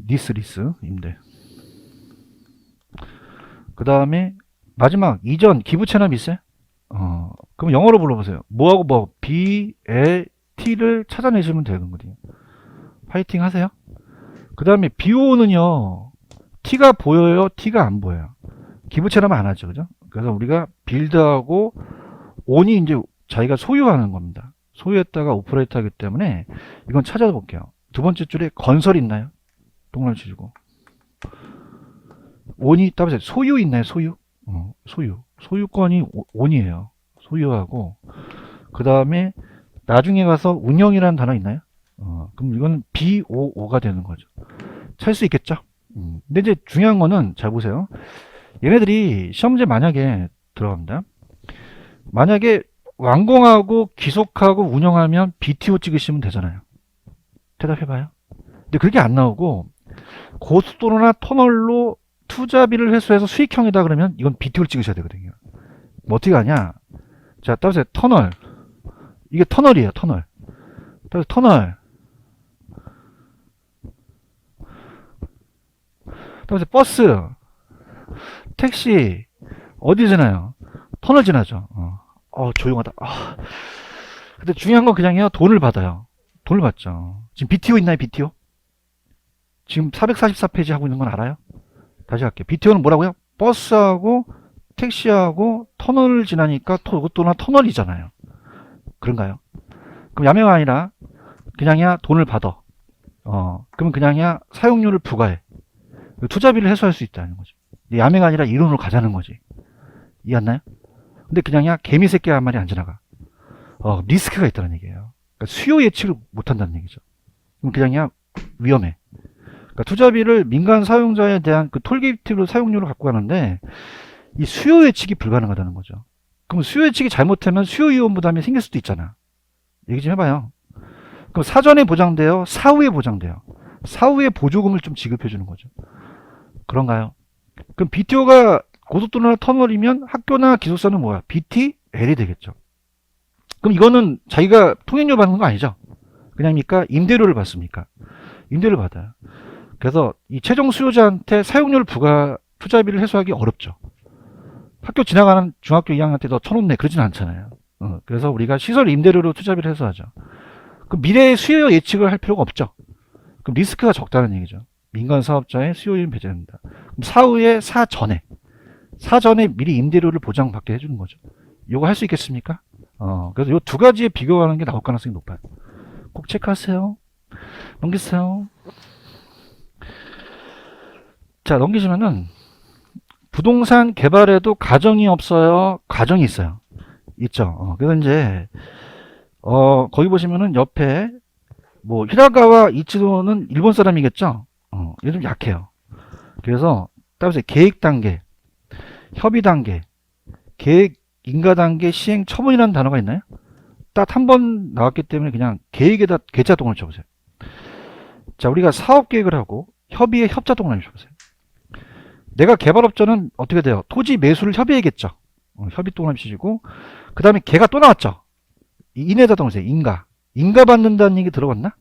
리스, 임대. 그 다음에, 마지막, 이전, 기부 체납 있어요? 그럼 영어로 불러보세요. 뭐하고 뭐, B, L, T를 찾아내시면 되거든요. 파이팅 하세요. 그 다음에, BO는요, T가 보여요? T가 안 보여요? 기부 체납은 안 하죠, 그죠? 그래서 우리가 빌드하고, 온이 이제 자기가 소유하는 겁니다. 소유했다가 오퍼레이터 하기 때문에 이건 찾아볼게요. 두 번째 줄에 건설 있나요? 동그라미 치시고. 온이 따보세요. 소유 있나요? 소유? 소유. 소유권이 온이에요. 소유하고. 그 다음에 나중에 가서 운영이라는 단어 있나요? 그럼 이건 BOO가 되는 거죠. 찾을 수 있겠죠? 근데 이제 중요한 거는 잘 보세요. 얘네들이 시험제 만약에 들어갑니다. 만약에 완공하고 기속하고 운영하면 BTO 찍으시면 되잖아요. 대답해봐요. 근데 그게 안 나오고 고속도로나 터널로 투자비를 회수해서 수익형이다 그러면 이건 BTO를 찍으셔야 되거든요. 뭐 어떻게 하냐? 자, 따보세요. 터널. 이게 터널이에요. 터널. 따보세요. 터널. 따보세요. 버스. 택시. 어디 지나요? 터널 지나죠. 조용하다. 근데 중요한 건 그냥요. 돈을 받아요. 돈을 받죠. 지금 BTO 있나요? BTO? 지금 444페이지 하고 있는 건 알아요? 다시 할게요. BTO는 뭐라고요? 버스하고 택시하고 터널을 지나니까 고속도로나 터널이잖아요. 그런가요? 그럼 야매가 아니라 그냥이야 돈을 받아. 그러면 그냥이야 사용료를 부과해. 투자비를 해소할 수 있다는 거죠. 야매가 아니라 이론으로 가자는 거지. 이해했나요? 근데 그냥이야 개미 새끼 한 마리 안 지나가. 리스크가 있다는 얘기예요. 그러니까 수요 예측을 못 한다는 얘기죠. 그럼 그냥이야 위험해. 그러니까 투자비를 민간 사용자에 대한 그 톨게이트로 사용료를 갖고 가는데 이 수요 예측이 불가능하다는 거죠. 그럼 수요 예측이 잘못하면 수요 이원 부담이 생길 수도 있잖아. 얘기 좀 해봐요. 그럼 사전에 보장돼요? 사후에 보장돼요? 사후에 보조금을 좀 지급해 주는 거죠. 그런가요? 그럼 BTO가 고속도로나 터널이면 학교나 기숙사는 뭐야? BTL이 되겠죠. 그럼 이거는 자기가 통행료 받는 거 아니죠? 그냥입니까? 임대료를 받습니까? 임대료를 받아요. 그래서 이 최종 수요자한테 사용료를 부과 투자비를 해소하기 어렵죠. 학교 지나가는 중학교 2학년 때 너 1,000원 내 그러진 않잖아요. 그래서 우리가 시설 임대료로 투자비를 해소하죠. 그럼 미래의 수요 예측을 할 필요가 없죠. 그럼 리스크가 적다는 얘기죠. 민간 사업자의 수요율 배제된다. 그럼 사후에 사전에 미리 임대료를 보장받게 해주는 거죠. 이거 할 수 있겠습니까? 그래서 이 두 가지에 비교하는 게 나올 가능성이 높아요. 꼭 체크하세요. 넘기세요. 자, 넘기시면은 부동산 개발에도 가정이 없어요? 가정이 있어요. 있죠. 그래서 이제 거기 보시면은 옆에 뭐 히라가와 이치도는 일본 사람이겠죠. 이게 좀 약해요. 그래서 따라서 계획 단계, 협의 단계, 계획 인가 단계, 시행 처분이라는 단어가 있나요? 딱 한 번 나왔기 때문에 그냥 계획에다 계좌동을 쳐보세요. 자, 우리가 사업 계획을 하고 협의에 협자동을 쳐보세요. 내가 개발업자는 어떻게 돼요? 토지 매수를 협의해야겠죠. 협의 동그라미 치시고 그 다음에 개가 또 나왔죠. 인에다 동그라미 인가. 인가 받는다는 얘기 들어봤나?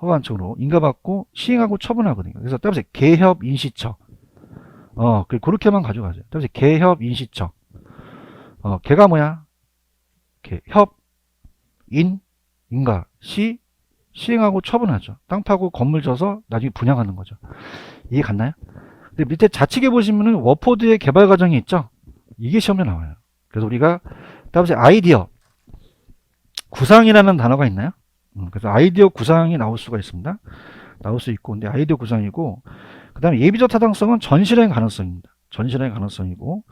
허가한쪽으로 인가 받고 시행하고 처분하거든요. 그래서 따라서 개협 인시처. 그렇게만 가져가세요. 그래서 개협 인시청. 개가 뭐야? 협, 인가, 시행하고 처분하죠. 땅 파고 건물 져서 나중에 분양하는 거죠. 이해 갔나요? 근데 밑에 좌측에 보시면은 워포드의 개발 과정이 있죠? 이게 시험에 나와요. 그래서 우리가 다음에 아이디어, 구상이라는 단어가 있나요? 그래서 아이디어 구상이 나올 수가 있습니다. 나올 수 있고, 근데 아이디어 구상이고, 그 다음에 예비적 타당성은 전실행 가능성입니다. 전실행 가능성이고,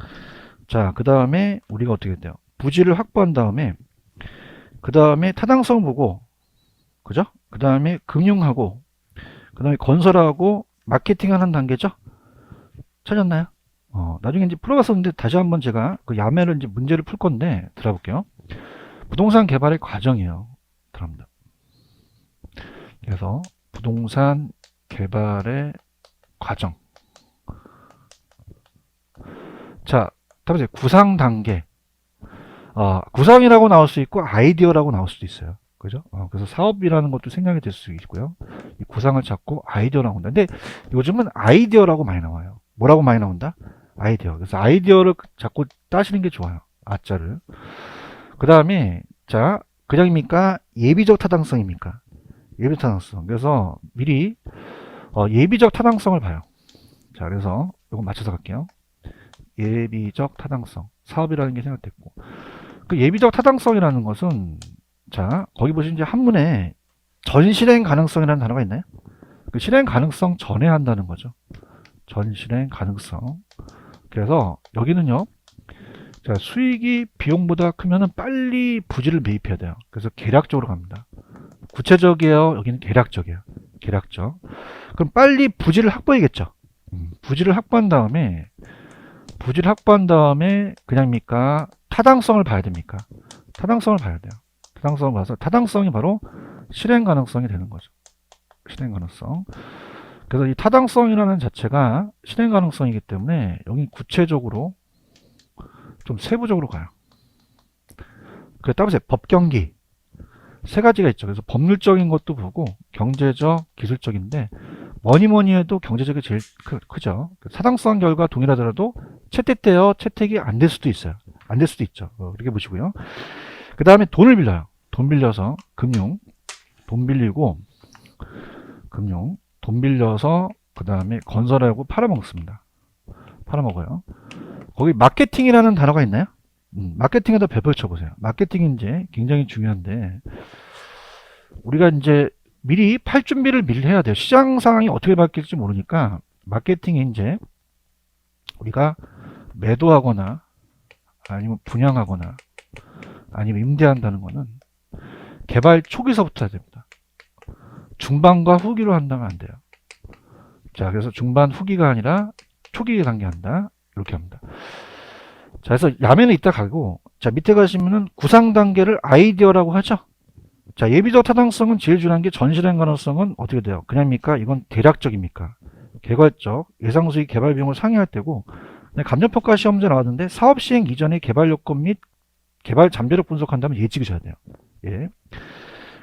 자, 그 다음에 우리가 어떻게 돼요? 부지를 확보한 다음에, 그 다음에 타당성 보고, 그죠? 그 다음에 금융하고, 그 다음에 건설하고, 마케팅하는 단계죠? 찾았나요? 나중에 이제 풀어봤었는데, 다시 한번 제가 그 야매를 이제 문제를 풀 건데, 들어볼게요. 부동산 개발의 과정이에요. 들어갑니다. 그래서, 부동산 개발의 과정. 자, 다음에 구상 단계. 구상이라고 나올 수 있고 아이디어라고 나올 수도 있어요. 그죠? 그래서 사업이라는 것도 생각이 될 수 있고요. 이 구상을 찾고 아이디어라고 나온다. 근데 요즘은 아이디어라고 많이 나와요. 뭐라고 많이 나온다? 아이디어. 그래서 아이디어를 자꾸 따시는 게 좋아요. 아자를. 그 다음에 자, 그냥입니까? 예비적 타당성입니까? 예비적 타당성. 그래서 미리 예비적 타당성을 봐요. 자, 그래서 이거 맞춰서 갈게요. 예비적 타당성. 사업이라는 게 생각됐고. 그 예비적 타당성이라는 것은, 자, 거기 보시면 이제 한문에 전실행 가능성이라는 단어가 있나요? 그 실행 가능성 전에 한다는 거죠. 전실행 가능성. 그래서 여기는요, 자, 수익이 비용보다 크면은 빨리 부지를 매입해야 돼요. 그래서 계략적으로 갑니다. 구체적이에요. 여기는 계략적이에요. 계략적. 그럼 빨리 부지를 확보해야겠죠. 부지를 확보한 다음에 그냥입니까? 타당성을 봐야 됩니까? 타당성을 봐야 돼요. 타당성을 봐서 타당성이 바로 실행 가능성이 되는 거죠. 실행 가능성. 그래서 이 타당성이라는 자체가 실행 가능성이기 때문에 여기 구체적으로 좀 세부적으로 가요. 그 다음에 법경기 세 가지가 있죠. 그래서 법률적인 것도 보고 경제적, 기술적인데 뭐니 해도 경제적이 제일 크죠. 타당성 결과 동일하더라도 채택되어 채택이 안 될 수도 있어요. 안 될 수도 있죠. 그렇게 보시고요. 그 다음에 돈을 빌려요. 돈 빌려서 돈 빌리고 돈 빌려서 그 다음에 건설하고 팔아먹습니다. 팔아먹어요. 거기 마케팅이라는 단어가 있나요? 마케팅에다 별표 쳐보세요. 마케팅이 이제 굉장히 중요한데 우리가 이제 미리 팔 준비를 미리 해야 돼요. 시장 상황이 어떻게 바뀔지 모르니까 마케팅이 이제 우리가 매도하거나 아니면 분양하거나 아니면 임대한다는 거는 개발 초기서부터 해야 됩니다. 중반과 후기로 한다면 안 돼요. 자, 그래서 중반 후기가 아니라 초기 단계 한다. 이렇게 합니다. 자, 그래서 야매는 이따 가고, 자, 밑에 가시면은 구상 단계를 아이디어라고 하죠. 자, 예비적 타당성은 제일 중요한 게 전실행 가능성은 어떻게 돼요? 그냥입니까? 이건 대략적입니까? 개괄적, 예상 수익 개발 비용을 상회할 때고, 감정평가 시험제 나왔는데 사업 시행 이전에 개발 요건 및 개발 잠재력 분석한다면 예 찍으셔야 돼요. 예.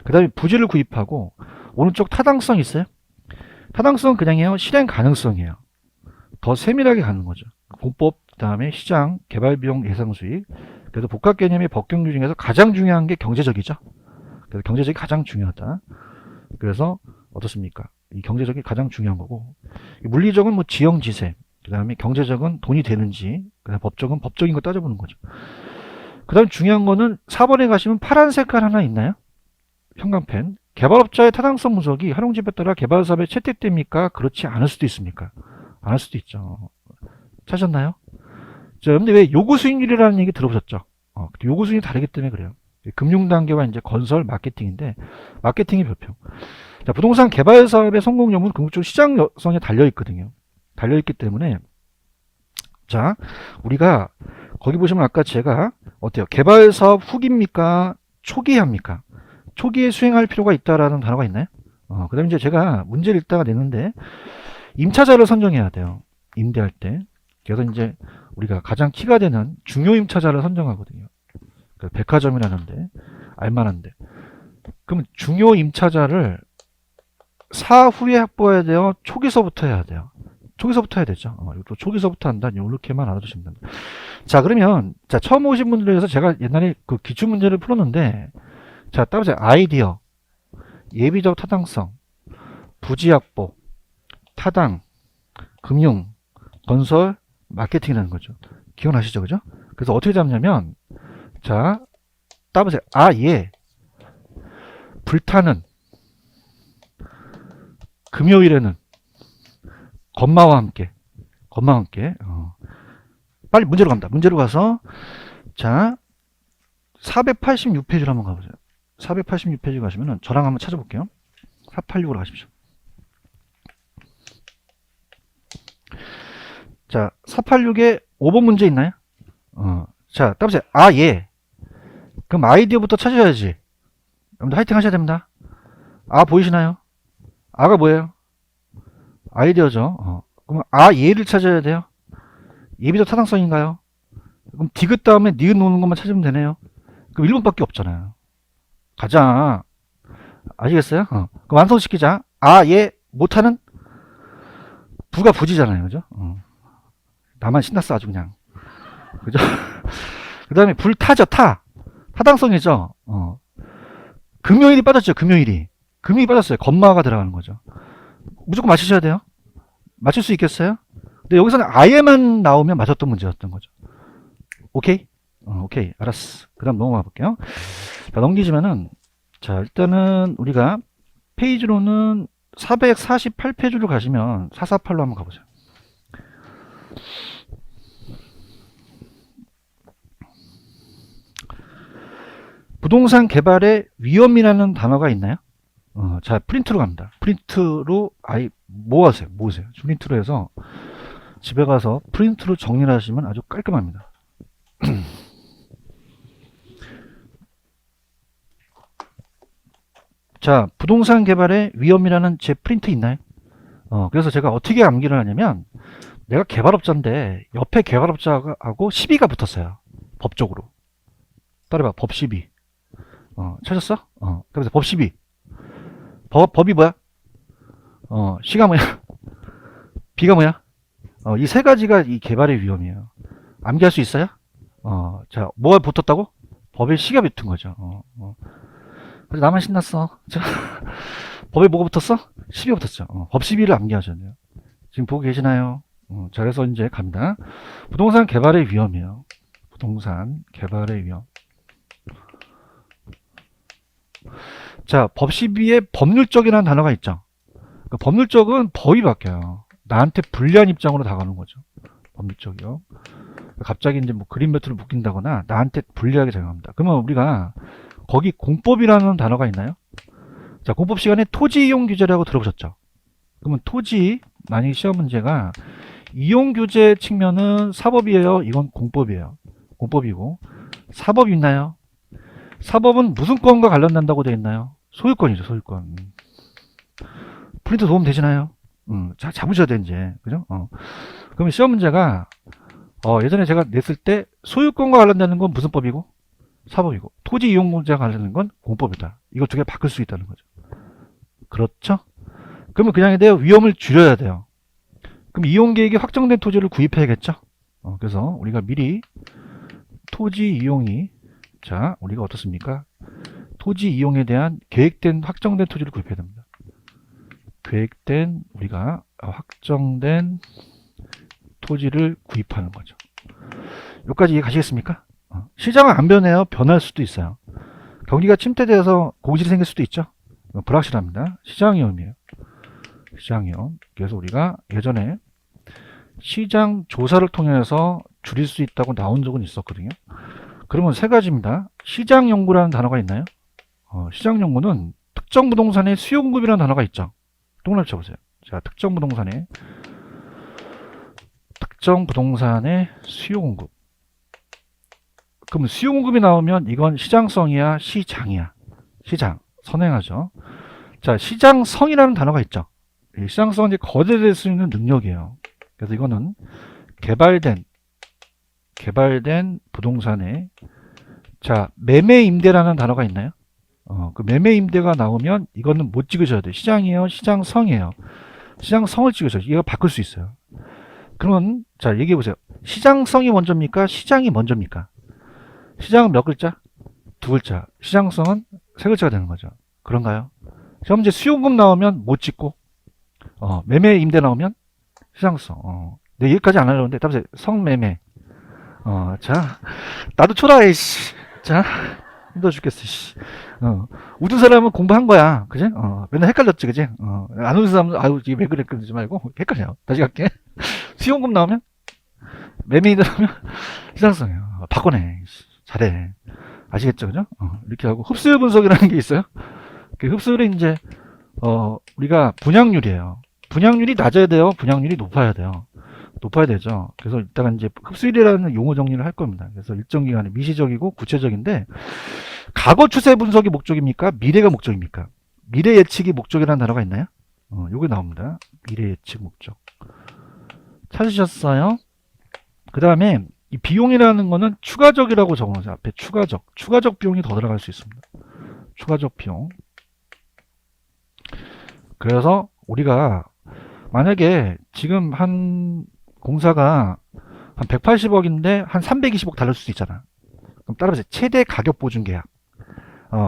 그 다음에 부지를 구입하고, 오른쪽 타당성 있어요? 타당성은 그냥이에요. 실행 가능성이에요. 더 세밀하게 가는 거죠. 공법, 그 다음에 시장, 개발비용, 예상수익. 그래서 복합 개념의 법경류 중에서 가장 중요한 게 경제적이죠. 그래서 경제적이 가장 중요하다. 그래서 어떻습니까? 이 경제적이 가장 중요한 거고, 물리적은 뭐 지형지세, 그 다음에 경제적은 돈이 되는지, 그 다음에 법적은 법적인 거 따져보는 거죠. 그 다음 중요한 거는 4번에 가시면 파란 색깔 하나 있나요? 형광펜. 개발업자의 타당성 분석이 활용집에 따라 개발 사업에 채택됩니까? 그렇지 않을 수도 있습니까? 안 할 수도 있죠. 찾았나요? 자, 근데 왜 요구 수익률이라는 얘기 들어보셨죠? 요구 수익률이 다르기 때문에 그래요. 금융 단계와 이제 건설, 마케팅인데, 마케팅이 별표. 자, 부동산 개발 사업의 성공 여부는 궁극적으로 시장성에 달려있거든요. 달려있기 때문에, 자, 우리가, 거기 보시면 아까 제가, 어때요? 개발 사업 후기입니까? 초기에 합니까? 초기에 수행할 필요가 있다라는 단어가 있나요? 그 다음에 이제 제가 문제를 읽다가 냈는데, 임차자를 선정해야 돼요. 임대할 때. 그래서 이제 우리가 가장 키가 되는 중요 임차자를 선정하거든요. 백화점이라는데, 알만한데. 그럼 중요 임차자를 사후에 확보해야 돼요? 초기서부터 해야 돼요? 초기서부터 해야 되죠. 또 초기서부터 한다. 이렇게만 알아두시면 됩니다. 자, 그러면, 자, 처음 오신 분들을 위해서 제가 옛날에 그 기출문제를 풀었는데, 자, 따라서 아이디어, 예비적 타당성, 부지확보, 타당, 금융, 건설, 마케팅이라는 거죠. 기억나시죠? 그죠? 그래서 어떻게 잡냐면, 자, 따보세요. 예. 불타는 금요일에는 건마와 함께. 빨리 문제로 갑니다. 문제로 가서, 자, 486페이지로 한번 가보세요. 486페이지 가시면은 저랑 한번 찾아볼게요. 486으로 가십시오. 자, 486에 5번 문제 있나요? 자, 따보세요. 예. 그럼 아이디어부터 찾아야지. 여러분들 화이팅 하셔야 됩니다. 보이시나요? 가 뭐예요? 아이디어죠. 그럼 예를 찾아야 돼요. 예비적 타당성인가요? 그럼 디귿 다음에 니은 놓는 것만 찾으면 되네요. 그럼 1번밖에 없잖아요. 가자. 아시겠어요? 그럼 완성시키자. 예. 못하는? 부가 부지잖아요. 그죠? 나만 신났어, 아주 그냥. 그죠? 그 다음에 불타죠, 타당성이죠. 금요일이 빠졌죠, 금요일이 빠졌어요. 건마가 들어가는 거죠. 무조건 맞추셔야 돼요. 맞출 수 있겠어요? 근데 여기서는 아예만 나오면 맞았던 문제였던 거죠. 오케이? 오케이. 알았어. 그 다음 넘어가 볼게요. 자, 넘기시면은, 자, 일단은 우리가 페이지로는 448페이지로 가시면 448로 한번 가보세요. 부동산 개발의 위험이라는 단어가 있나요? 자, 프린트로 갑니다. 프린트로 모으세요. 프린트로 해서 집에 가서 프린트로 정리를 하시면 아주 깔끔합니다. 자, 부동산 개발의 위험이라는 제 프린트 있나요? 그래서 제가 어떻게 암기를 하냐면, 내가 개발업자인데 옆에 개발업자하고 시비가 붙었어요. 법적으로. 따라봐. 법 시비. 찾았어? 그래서 법 시비. 법이 뭐야? 시가 뭐야? 비가 뭐야? 이 세 가지가 이 개발의 위험이에요. 암기할 수 있어요? 자, 뭐가 붙었다고? 법에 시가 붙은 거죠. 그래서 나만 신났어. 법에 뭐가 붙었어? 시비가 붙었죠. 법 시비를 암기하셔야 돼요. 지금 보고 계시나요? 자, 그래서 이제 갑니다. 부동산 개발의 위험이에요. 부동산 개발의 위험. 자, 법 시비에 법률적이라는 단어가 있죠. 그러니까 법률적은 법이 바뀌어요. 나한테 불리한 입장으로 다가오는 거죠. 법률적이요. 갑자기 이제 뭐 그린 벨트를 묶인다거나 나한테 불리하게 작용합니다. 그러면 우리가 거기 공법이라는 단어가 있나요? 자, 공법 시간에 토지 이용 규제라고 들어보셨죠? 그러면 토지, 만약에 시험 문제가 이용 규제 측면은 사법이에요? 이건 공법이에요. 공법이고, 사법이 있나요? 사법은 무슨 건과 관련된다고 되어 있나요? 소유권이죠, 소유권. 프린트 도움 되시나요? 자, 잡으셔야 돼, 이제. 그죠? 그러면 시험 문제가, 예전에 제가 냈을 때 소유권과 관련되는 건 무슨 법이고? 사법이고. 토지 이용 문제와 관련된 건 공법이다. 이거 두 개 바꿀 수 있다는 거죠. 그렇죠? 그러면 그냥 해야 돼요. 위험을 줄여야 돼요. 그럼 이용 계획이 확정된 토지를 구입해야겠죠? 그래서 우리가 미리 토지 이용이, 자, 우리가 어떻습니까? 토지 이용에 대한 계획된 확정된 토지를 구입해야 됩니다. 계획된, 우리가 확정된 토지를 구입하는 거죠. 여기까지 이해 가시겠습니까? 시장은 안 변해요. 변할 수도 있어요. 경기가 침체돼서 고질이 생길 수도 있죠. 불확실합니다. 시장위험이에요. 시장위험. 그래서 우리가 예전에 시장 조사를 통해서 줄일 수 있다고 나온 적은 있었거든요. 그러면 세 가지입니다. 시장연구라는 단어가 있나요? 시장연구는 특정 부동산의 수요 공급이라는 단어가 있죠. 동그라미 쳐보세요. 자, 특정 부동산의 수요 공급. 그럼 수요 공급이 나오면 이건 시장성이야, 시장이야? 시장, 선행하죠. 자, 시장성이라는 단어가 있죠. 이 시장성은 이제 거래될 수 있는 능력이에요. 그래서 이거는 개발된 부동산의, 자, 매매임대라는 단어가 있나요? 그 매매임대가 나오면 이거는 못 찍으셔야 돼요. 시장이에요, 시장성이에요? 시장성을 찍으셔야 돼요. 이거 바꿀 수 있어요. 그러면 자 얘기해 보세요. 시장성이 먼저입니까? 시장이 먼저입니까? 시장은 몇 글자? 두 글자. 시장성은 세 글자가 되는 거죠. 그런가요? 그럼 이제 수요금 나오면 못 찍고, 매매 임대 나오면 시장성. 내 여기까지 안 하려는데, 답세 성매매. 자, 나도 초라해, 씨. 자, 힘들어 죽겠어, 씨. 웃은 사람은 공부한 거야. 그지? 맨날 헷갈렸지, 그지? 안 웃은 사람은, 아유, 이게 왜 그래, 그러지 말고, 헷갈려. 다시 갈게. 수요금 나오면, 매매 임대 나오면 시장성이에요. 바꿔내. 잘해. 아시겠죠, 그죠? 이렇게 하고, 흡수율 분석이라는 게 있어요. 그 흡수율이 이제, 우리가 분양률이에요. 분양률이 낮아야 돼요? 분양률이 높아야 돼요? 높아야 되죠. 그래서 이따가 이제 흡수율이라는 용어 정리를 할 겁니다. 그래서 일정 기간에 미시적이고 구체적인데, 과거 추세 분석이 목적입니까? 미래가 목적입니까? 미래 예측이 목적이라는 단어가 있나요? 요게 나옵니다. 미래 예측 목적. 찾으셨어요? 그 다음에 이 비용이라는 거는 추가적이라고 적어놓으세요. 앞에 추가적. 추가적 비용이 더 들어갈 수 있습니다. 추가적 비용. 그래서 우리가 만약에 지금 한 공사가 한 180억인데 한 320억 달릴 수도 있잖아. 그럼 따라서 최대 가격 보증 계약.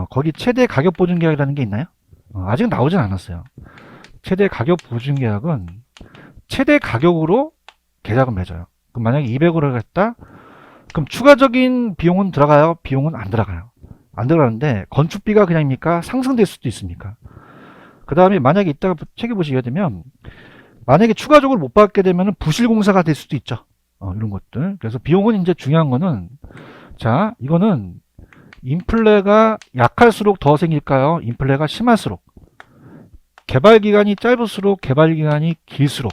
거기 최대 가격 보증 계약이라는 게 있나요? 아직 나오진 않았어요. 최대 가격 보증 계약은 최대 가격으로 계약을 맺어요. 그럼 만약에 200억을 했다? 그럼 추가적인 비용은 들어가요? 비용은 안 들어가요. 안 들어가는데 건축비가 그냥입니까? 상승될 수도 있습니까? 그 다음에 만약에 이따가 책에 보시게 되면 만약에 추가적으로 못 받게 되면 부실공사가 될 수도 있죠. 이런 것들. 그래서 비용은 이제 중요한 거는 자 이거는 인플레가 약할수록 더 생길까요? 인플레가 심할수록. 개발기간이 짧을수록 개발기간이 길수록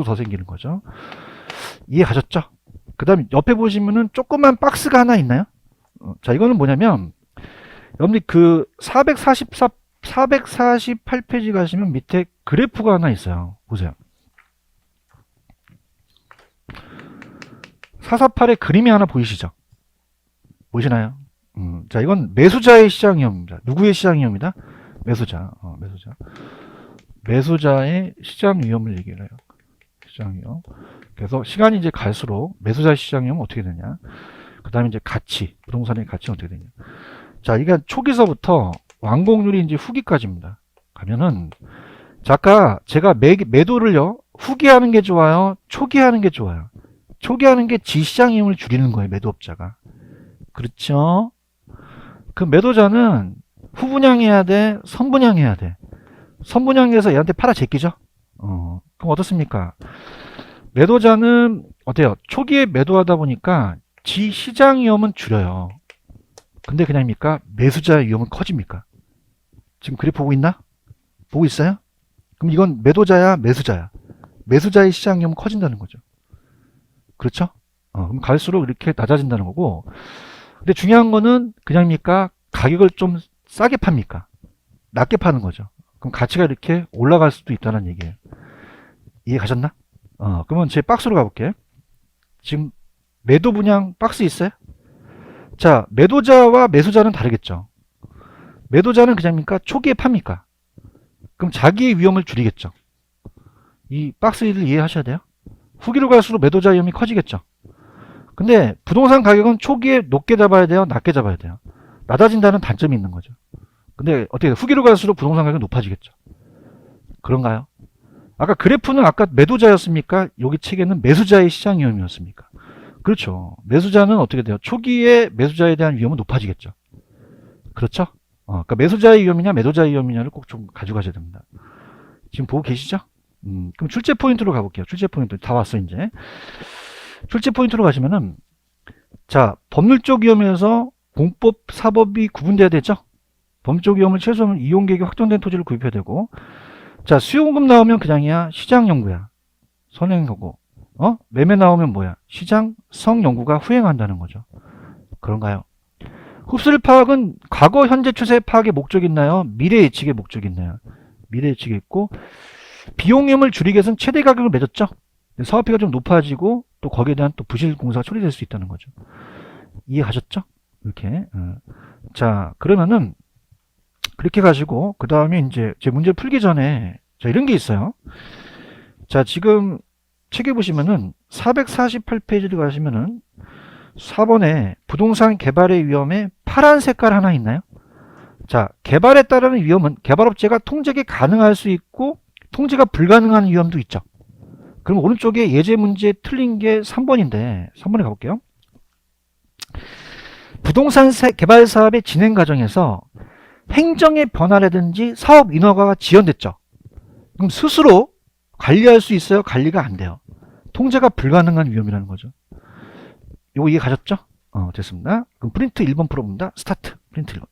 더 생기는 거죠. 이해가셨죠? 그 다음에 옆에 보시면은 조그만 박스가 하나 있나요? 자 이거는 뭐냐면 여러분들 그 448페이지 가시면 밑에 그래프가 하나 있어요. 보세요. 448에 그림이 하나 보이시죠? 보시나요? 자, 이건 매수자의 시장 위험입니다. 누구의 시장 위험이다? 매수자. 매수자의 시장 위험을 얘기를 해요. 시장 위험. 그래서 시간이 이제 갈수록 매수자의 시장 위험은 어떻게 되냐? 그 다음에 이제 가치, 부동산의 가치는 어떻게 되냐? 자, 이게 초기서부터 완공률이 이제 후기까지입니다. 가면은, 자, 아까 제가 매도를요, 후기 하는 게 좋아요? 초기 하는 게 좋아요? 초기 하는 게 지시장 위험을 줄이는 거예요, 매도업자가. 그렇죠? 그 매도자는 후분양해야 돼? 선분양해야 돼? 선분양해서 얘한테 팔아 제끼죠? 그럼 어떻습니까? 매도자는 어때요? 초기에 매도하다 보니까 지 시장 위험은 줄여요. 근데 그냥입니까? 매수자의 위험은 커집니까? 지금 그래프 보고 있나? 보고 있어요? 그럼 이건 매도자야, 매수자야? 매수자의 시장 위험은 커진다는 거죠. 그렇죠? 그럼 갈수록 이렇게 낮아진다는 거고. 근데 중요한 거는 그냥입니까? 가격을 좀 싸게 팝니까? 낮게 파는 거죠. 그럼 가치가 이렇게 올라갈 수도 있다는 얘기예요. 이해 가셨나? 그러면 제 박스로 가볼게요. 지금 매도 분양 박스 있어요? 자, 매도자와 매수자는 다르겠죠. 매도자는 그냥입니까? 초기에 팝니까? 그럼 자기의 위험을 줄이겠죠. 이 박스를 이해하셔야 돼요. 후기로 갈수록 매도자 위험이 커지겠죠. 근데 부동산 가격은 초기에 높게 잡아야 돼요? 낮게 잡아야 돼요? 낮아진다는 단점이 있는 거죠. 근데 어떻게 후기로 갈수록 부동산 가격이 높아지겠죠. 그런가요? 아까 그래프는 아까 매도자였습니까? 여기 책에는 매수자의 시장 위험이었습니까? 그렇죠. 매수자는 어떻게 돼요? 초기에 매수자에 대한 위험은 높아지겠죠. 그렇죠? 그러니까 매수자의 위험이냐 매도자의 위험이냐를 꼭 좀 가져가셔야 됩니다. 지금 보고 계시죠? 그럼 출제 포인트로 가볼게요. 출제 포인트 다 왔어 이제. 출제 포인트로 가시면은 자 법률적 위험에서 공법 사법이 구분돼야 되죠. 법률적 위험을 최소한 이용 계획이 확정된 토지를 구입해야 되고 자 수요공급 나오면 그냥이야 시장 연구야 선행하고 매매 나오면 뭐야 시장성 연구가 후행한다는 거죠. 그런가요? 흡수율 파악은 과거 현재 추세 파악의 목적이 있나요? 미래 예측의 목적이 있나요? 미래 예측이 있고 비용 위험을 줄이기 위해서는 최대 가격을 맺었죠. 사업비가 좀 높아지고 또 거기에 대한 또 부실 공사가 처리될 수 있다는 거죠. 이해하셨죠? 이렇게. 자 그러면은 그렇게 가지고 그 다음에 이제 제 문제를 풀기 전에 자 이런 게 있어요. 자 지금 책에 보시면은 448페이지를 가시면은 4번에 부동산 개발의 위험에 파란 색깔 하나 있나요? 자, 개발에 따르는 위험은 개발업체가 통제가 가능할 수 있고 통제가 불가능한 위험도 있죠. 그럼 오른쪽에 예제 문제 틀린 게 3번인데 3번에 가볼게요. 부동산 개발 사업의 진행 과정에서 행정의 변화라든지 사업 인허가가 지연됐죠. 그럼 스스로 관리할 수 있어요? 관리가 안 돼요. 통제가 불가능한 위험이라는 거죠. 요거 이해 가셨죠? 됐습니다. 그럼 프린트 1번 풀어봅니다. 스타트. 프린트 1번.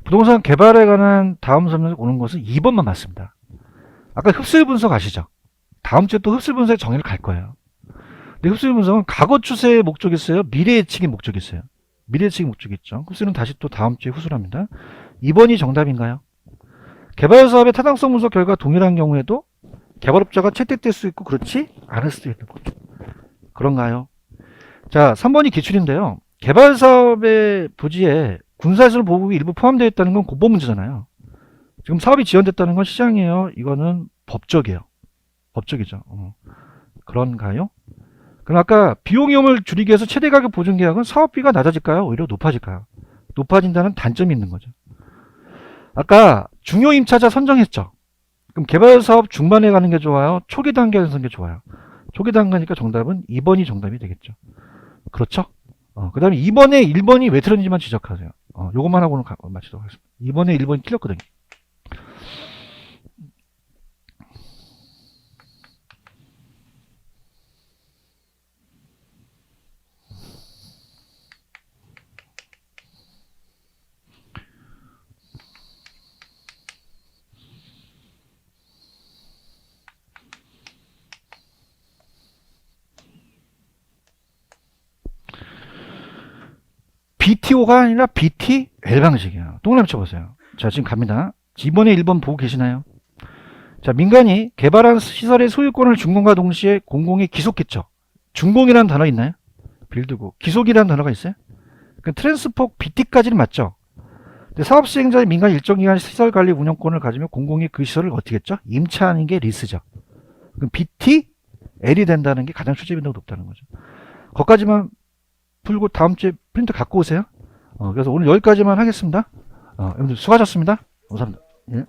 부동산 개발에 관한 다음 설명에 오는 것은 2번만 맞습니다. 아까 흡수율 분석 아시죠? 다음 주에 또 흡수율 분석의 정의를 갈 거예요. 근데 흡수율 분석은 과거 추세의 목적이 있어요? 미래 예측의 목적이 있어요? 미래 예측의 목적이 있죠. 흡수율은 다시 또 다음 주에 후수랍니다. 2번이 정답인가요? 개발 사업의 타당성 분석 결과 동일한 경우에도 개발업자가 채택될 수 있고 그렇지 않을 수도 있는 거죠. 그런가요? 자, 3번이 기출인데요. 개발 사업의 부지에 군사시설 보급이 일부 포함되어 있다는 건 고법 문제잖아요. 지금 사업이 지연됐다는 건 시장이에요. 이거는 법적이에요. 법적이죠. 그런가요? 그럼 아까 비용 위험을 줄이기 위해서 최대 가격 보증 계약은 사업비가 낮아질까요? 오히려 높아질까요? 높아진다는 단점이 있는 거죠. 아까 중요 임차자 선정했죠. 그럼 개발 사업 중반에 가는 게 좋아요? 초기 단계에서 가는 게 좋아요? 초기 단계니까 정답은 2번이 정답이 되겠죠. 그렇죠? 그 다음에 2번에 1번이 왜 틀렸는지만 지적하세요. 요것만 하고는 마치도록 하겠습니다. 2번에 1번이 틀렸거든요. BTO가 아니라 BTL 방식이에요. 동그라미 쳐보세요. 자, 지금 갑니다. 이번에 1번 보고 계시나요? 자, 민간이 개발한 시설의 소유권을 준공과 동시에 공공이 기속했죠. 준공이라는 단어 있나요? 빌드고. 기속이라는 단어가 있어요? 그 트랜스포 BT까지는 맞죠? 근데 사업 수행자의 민간 일정 기간 시설 관리 운영권을 가지면 공공이 그 시설을 어떻게 했죠? 임차하는 게 리스죠. 그럼 BTL이 된다는 게 가장 출제 빈도가 높다는 거죠. 거기까지만 풀고 다음 주에 프린트 갖고 오세요. 그래서 오늘 여기까지만 하겠습니다. 여러분들 수고하셨습니다. 감사합니다. 예.